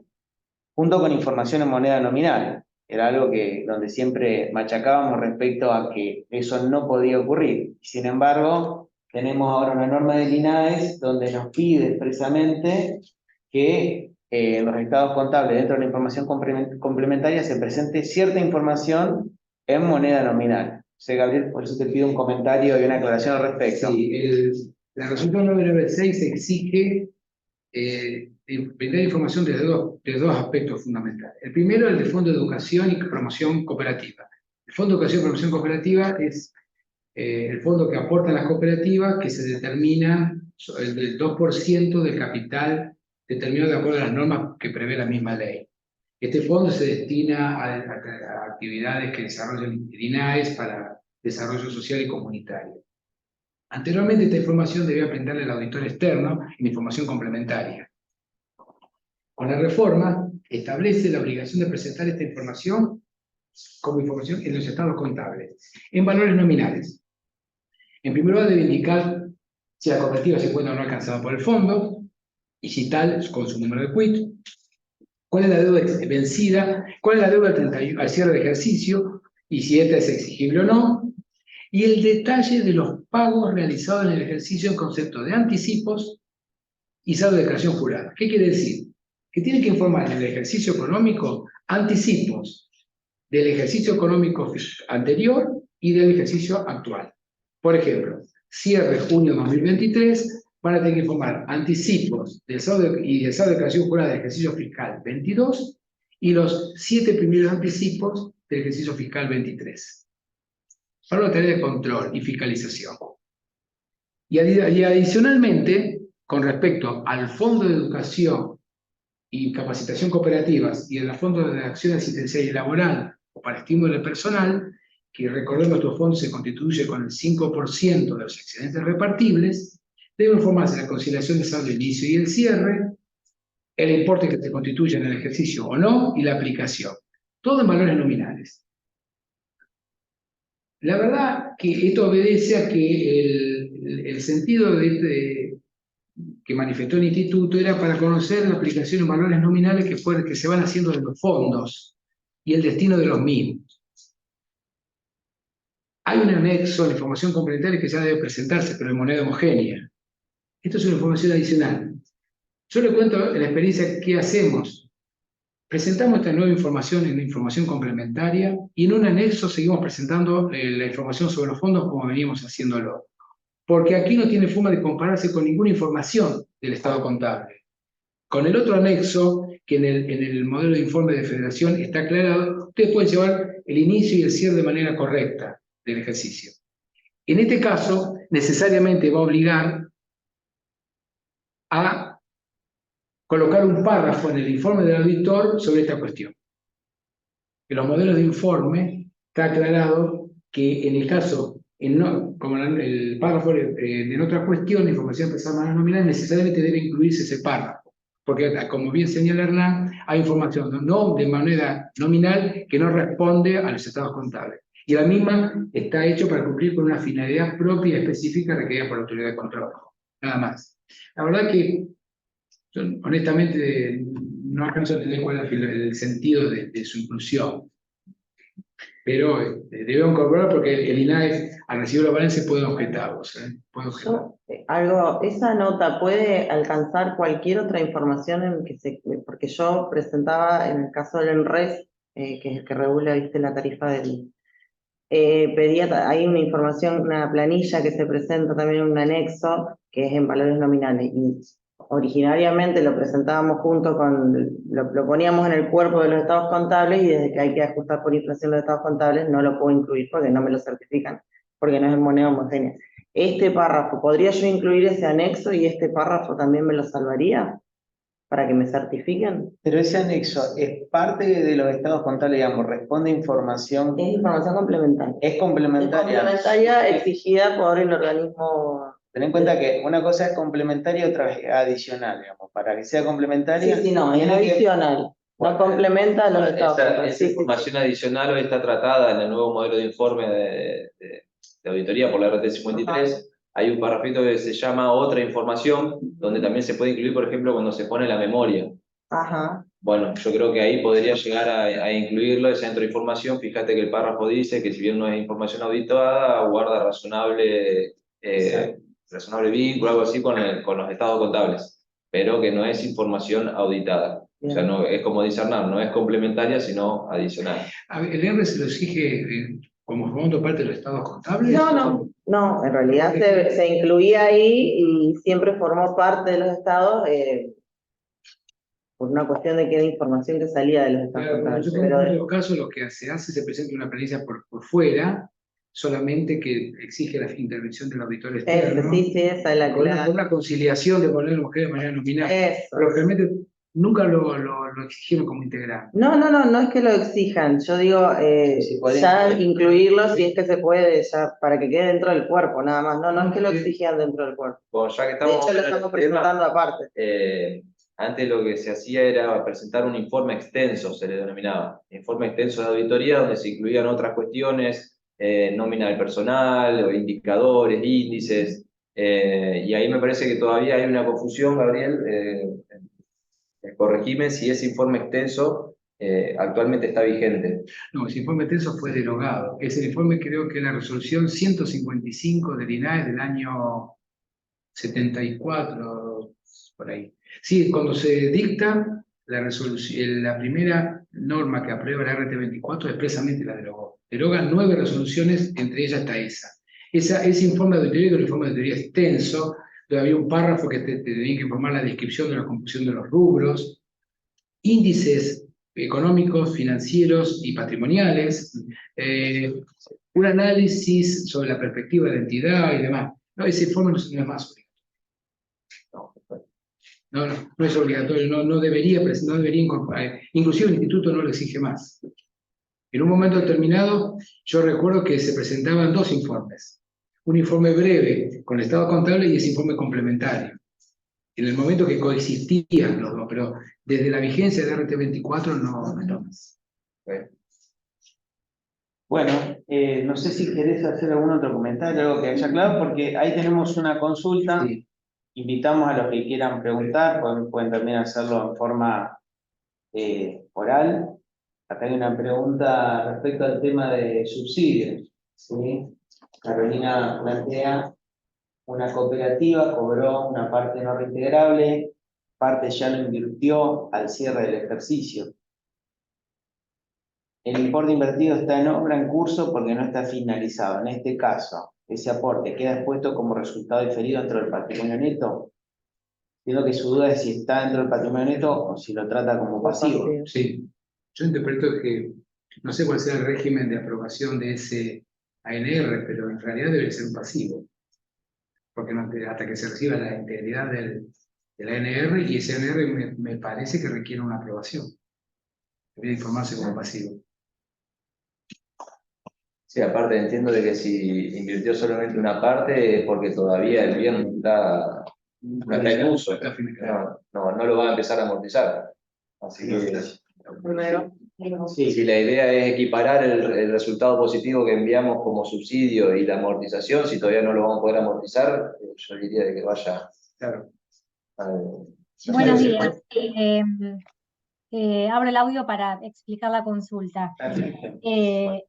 junto con información en moneda nominal. Era algo donde siempre machacábamos respecto a que eso no podía ocurrir. Sin embargo, tenemos ahora una norma del INAES donde nos pide expresamente que en los estados contables, dentro de la información complementaria, se presente cierta información en moneda nominal. Gabriel, por eso te pido un comentario y una aclaración al respecto. Sí, la resolución 996 exige brindar información desde dos aspectos fundamentales. El primero, el de Fondo de Educación y Promoción Cooperativa. El Fondo de Educación y Promoción Cooperativa es el fondo que aportan las cooperativas, que se determina el 2% del capital determinado de acuerdo a las normas que prevé la misma ley. Este fondo se destina a actividades que desarrollan el INAES para desarrollo social y comunitario. Anteriormente, esta información debía brindarle al auditor externo en información complementaria. Con la reforma, establece la obligación de presentar esta información como información en los estados contables, en valores nominales. En primer lugar, debe indicar si la cooperativa se encuentra o no alcanzada por el fondo, y si tal, con su número de quit, cuál es la deuda vencida, cuál es la deuda al cierre de ejercicio, y si esta es exigible o no, y el detalle de los pagos realizados en el ejercicio en concepto de anticipos y saldo de declaración jurada. ¿Qué quiere decir? Que tiene que informar en el ejercicio económico anticipos del ejercicio económico anterior y del ejercicio actual. Por ejemplo, cierre junio 2023, van a tener que informar anticipos del saldo y del saldo de declaración jurada del ejercicio fiscal 22 y los 7 primeros anticipos del ejercicio fiscal 23. Para una tarea de control y fiscalización. Y adicionalmente, con respecto al Fondo de Educación y Capacitación Cooperativas y al Fondo de Acción Asistencial y Laboral o para estímulo del personal, que recordemos que estos fondos se constituye con el 5% de los excedentes repartibles, debe informarse la conciliación de saldo de inicio y el cierre, el importe que se constituye en el ejercicio o no, y la aplicación. Todo en valores nominales. La verdad que esto obedece a que el sentido que manifestó el instituto era para conocer la aplicación en valores nominales que se van haciendo de los fondos y el destino de los mismos. Hay un anexo de información complementaria que ya debe presentarse, pero en moneda homogénea. Esto es una información adicional. Yo le cuento la experiencia que hacemos. Presentamos esta nueva información en información complementaria y en un anexo seguimos presentando la información sobre los fondos como venimos haciéndolo. Porque aquí no tiene forma de compararse con ninguna información del estado contable. Con el otro anexo, que en el modelo de informe de federación está aclarado, ustedes pueden llevar el inicio y el cierre de manera correcta del ejercicio. En este caso, necesariamente va a obligar a colocar un párrafo en el informe del auditor sobre esta cuestión. En los modelos de informe está aclarado que en el caso, como el párrafo en otra cuestión, información expresada más nominal, necesariamente debe incluirse ese párrafo. Porque, como bien señala Hernán, hay información no de manera nominal que no responde a los estados contables. Y la misma está hecho para cumplir con una finalidad propia y específica requerida por la autoridad de control. Nada más. La verdad que, honestamente, no alcanzo a entender cuál es el sentido de su inclusión. Pero debemos incorporar porque el INAE, al recibir los balances, puede objetarlos. Puede objetar. Esa nota puede alcanzar cualquier otra información en porque yo presentaba en el caso del ENRES, que es el que regula, viste, la tarifa del... hay una información, una planilla que se presenta también en un anexo, que es en valores nominales, y originariamente lo presentábamos junto con, lo poníamos en el cuerpo de los estados contables, y desde que hay que ajustar por inflación los estados contables, no lo puedo incluir porque no me lo certifican, porque no es en moneda homogénea. Este párrafo, ¿podría yo incluir ese anexo y este párrafo también me lo salvaría para que me certifiquen? Pero ese anexo es parte de los estados contables, digamos, responde a información. Es información complementaria. Es complementaria. Es complementaria exigida por el organismo. Ten en cuenta que una cosa es complementaria y otra es adicional, digamos. Para que sea complementaria. Sí, no, es adicional. No complementa a los estados contables. Esa información adicional hoy está tratada en el nuevo modelo de informe de auditoría por la RT 53. Hay un parrafito que se llama otra información, donde también se puede incluir, por ejemplo, cuando se pone la memoria. Ajá. Bueno, yo creo que ahí podría llegar a incluirlo, esa dentro de información. Fíjate que el párrafo dice que si bien no es información auditada, guarda razonable vínculo, algo así con los estados contables, pero que no es información auditada. O sea, no, es como dice Hernán, no es complementaria, sino adicional. ¿El R se lo exige como formando parte de los estados contables? No, en realidad se incluía ahí y siempre formó parte de los estados por una cuestión de que era información que salía de los estados contables. Yo creo que en todo caso lo que se hace, se presenta una planilla por fuera, solamente que exige la intervención del auditor externo. Sí, esa es la con una conciliación de poner mujeres de manera nominal. Pero realmente nunca lo exigieron como integral. No es que lo exijan. Yo digo, ya incluirlo si es que se puede, ya para que quede dentro del cuerpo, nada más. No es que lo exigían dentro del cuerpo. Bueno, ya que de hecho, lo estamos presentando aparte. Antes lo que se hacía era presentar un informe extenso, se le denominaba. Informe extenso de auditoría, donde se incluían otras cuestiones, nómina del personal, o indicadores, índices. Y ahí me parece que todavía hay una confusión, Gabriel. Corregime si ese informe extenso actualmente está vigente. No, ese informe extenso fue derogado. Es el informe, creo que la resolución 155 del INAE del año 74, por ahí. Sí, cuando se dicta la primera norma que aprueba la RT24, expresamente la derogó. Deroga 9 resoluciones, entre ellas está esa. Ese informe de auditoría era un informe de auditoría extenso, donde había un párrafo que te tenía que informar la descripción de la composición de los rubros, índices económicos, financieros y patrimoniales, un análisis sobre la perspectiva de entidad y demás. No, ese informe no es más obligatorio. No es obligatorio, no debería incorporar. Inclusive el instituto no lo exige más. En un momento determinado, yo recuerdo que se presentaban 2 informes. Un informe breve con el estado contable y ese informe complementario. En el momento que coexistían los dos, pero desde la vigencia de RT24 no más. Bueno, no sé si querés hacer algún otro comentario, algo que haya claro, porque ahí tenemos una consulta. Sí. Invitamos a los que quieran preguntar, pueden también hacerlo en forma oral. Acá hay una pregunta respecto al tema de subsidios. ¿Sí? Carolina plantea: una cooperativa cobró una parte no reintegrable, parte ya lo invirtió al cierre del ejercicio. El importe invertido está en obra en curso porque no está finalizado. En este caso, ese aporte queda expuesto como resultado diferido dentro del patrimonio neto. Entiendo que su duda es si está dentro del patrimonio neto o si lo trata como pasivo. Sí, yo interpreto que no sé cuál sea el régimen de aprobación de ese ANR, pero en realidad debe ser un pasivo, porque hasta que se reciba la integridad del ANR, y ese ANR me parece que requiere una aprobación. Debería informarse como pasivo. Sí, aparte entiendo de que si invirtió solamente una parte es porque todavía el bien no está en uso. No lo va a empezar a amortizar. Así que si la idea es equiparar el resultado positivo que enviamos como subsidio y la amortización, si todavía no lo vamos a poder amortizar, yo diría de que vaya. Claro. Buenos días. Abro el audio para explicar la consulta.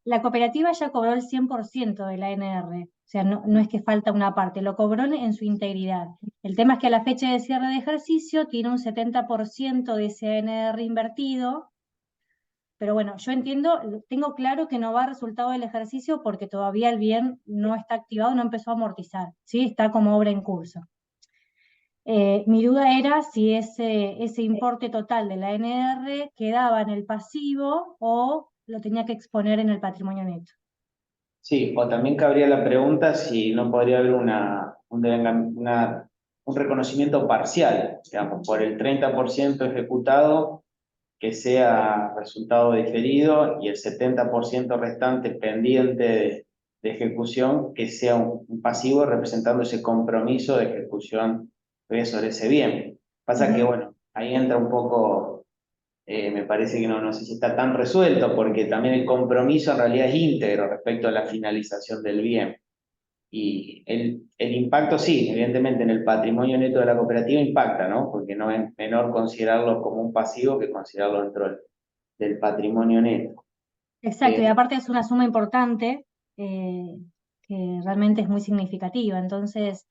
La cooperativa ya cobró el 100% de la ANR, o sea, no es que falta una parte, lo cobró en su integridad. El tema es que a la fecha de cierre de ejercicio tiene un 70% de ese ANR invertido, pero bueno, yo entiendo, tengo claro que no va a resultado del ejercicio porque todavía el bien no está activado, no empezó a amortizar, ¿sí? Está como obra en curso. Mi duda era si ese importe total de la ANR quedaba en el pasivo o lo tenía que exponer en el patrimonio neto. Sí, o también cabría la pregunta si no podría haber un reconocimiento parcial, digamos, por el 30% ejecutado, que sea resultado diferido, y el 70% restante pendiente de ejecución, que sea un pasivo representando ese compromiso de ejecución sobre ese bien. Pasa que, bueno, ahí entra un poco, me parece que no sé si está tan resuelto, porque también el compromiso en realidad es íntegro respecto a la finalización del bien. Y el impacto sí, evidentemente en el patrimonio neto de la cooperativa impacta, ¿no? Porque no es menor considerarlo como un pasivo que considerarlo dentro del patrimonio neto. Exacto, y aparte es una suma importante que realmente es muy significativa. Entonces,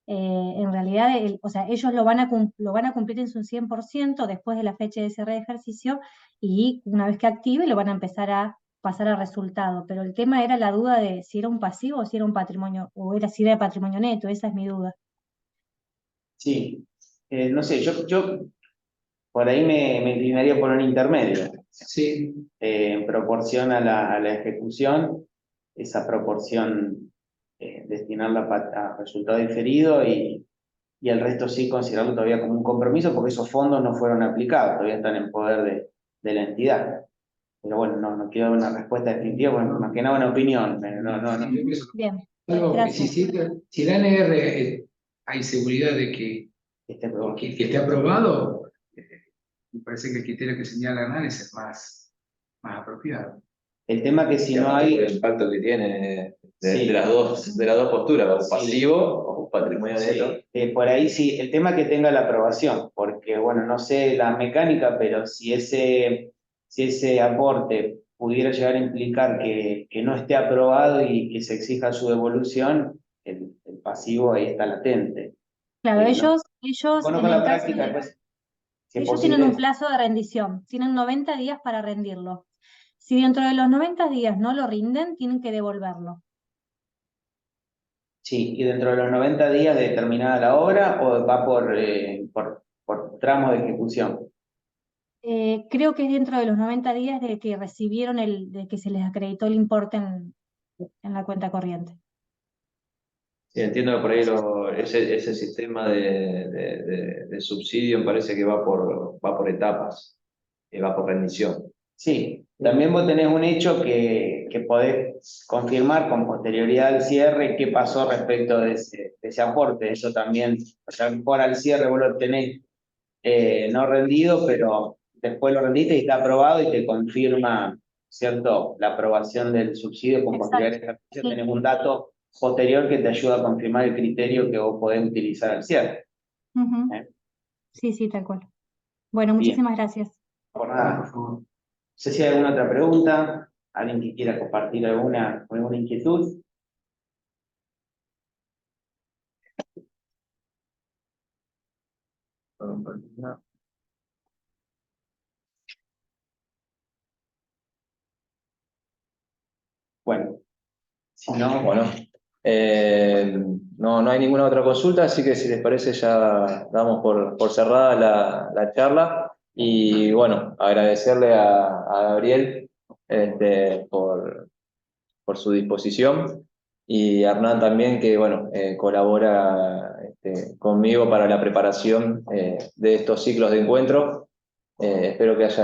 en realidad, o sea, ellos lo van a cumplir en su 100% después de la fecha de cierre de ejercicio, y una vez que active lo van a empezar a pasar a resultado. Pero el tema era la duda de si era un pasivo o si era un patrimonio, si era patrimonio neto, esa es mi duda. Sí, no sé, yo por ahí me inclinaría por un intermedio. Sí. En proporción a la ejecución, esa proporción destinarla a resultado diferido, y el resto sí considerarlo todavía como un compromiso, porque esos fondos no fueron aplicados, todavía están en poder de la entidad. Pero bueno, no quiero dar una respuesta definitiva, bueno, más que nada una opinión. No. Bien, Si el ANR hay seguridad de que esté aprobado, me parece que el criterio que señala Hernán es el más apropiado. El tema que si no hay... El impacto que tiene Sí. de las dos posturas, o pasivo o patrimonio neto. Por ahí sí, el tema que tenga la aprobación, porque bueno, no sé la mecánica, pero si ese aporte pudiera llegar a implicar que no esté aprobado y que se exija su devolución, el pasivo ahí está latente. Claro, ellos Conozco en la el caso práctica, de... pues, si es Ellos tienen un posible. plazo de rendición, tienen 90 días para rendirlo. Si dentro de los 90 días no lo rinden, tienen que devolverlo. Sí, y dentro de los 90 días de terminada la obra, o va por tramo de ejecución. Creo que es dentro de los 90 días de que recibieron de que se les acreditó el importe en la cuenta corriente. Sí, entiendo que por ahí ese sistema de subsidio me parece que va por etapas, va por rendición. Sí, también vos tenés un hecho que podés confirmar con posterioridad al cierre qué pasó respecto de ese aporte. Eso también, o sea, por al cierre vos lo tenés no rendido, pero después lo rendiste y está aprobado y te confirma, ¿cierto?, la aprobación del subsidio con posterioridad al ejercicio. Sí. Tenés un dato posterior que te ayuda a confirmar el criterio que vos podés utilizar al cierre. Sí, tal cual. Bueno, muchísimas gracias. Por nada, por favor. No sé si hay alguna otra pregunta, alguien que quiera compartir alguna inquietud. Bueno, si no, Bueno, no hay ninguna otra consulta, así que si les parece ya damos por cerrada la charla. Y bueno, agradecerle a Gabriel por por su disposición. Y Hernán también, que bueno, colabora conmigo para la preparación de estos ciclos de encuentro. Espero que les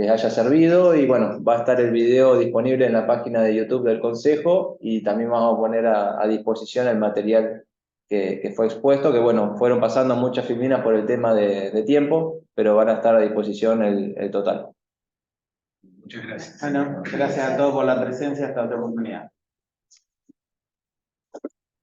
haya servido y bueno, va a estar el video disponible en la página de YouTube del Consejo y también vamos a poner a disposición el material que fue expuesto, que bueno, fueron pasando muchas filminas por el tema de tiempo, pero van a estar a disposición el total. Muchas gracias. Bueno, gracias a todos por la presencia, hasta otra oportunidad.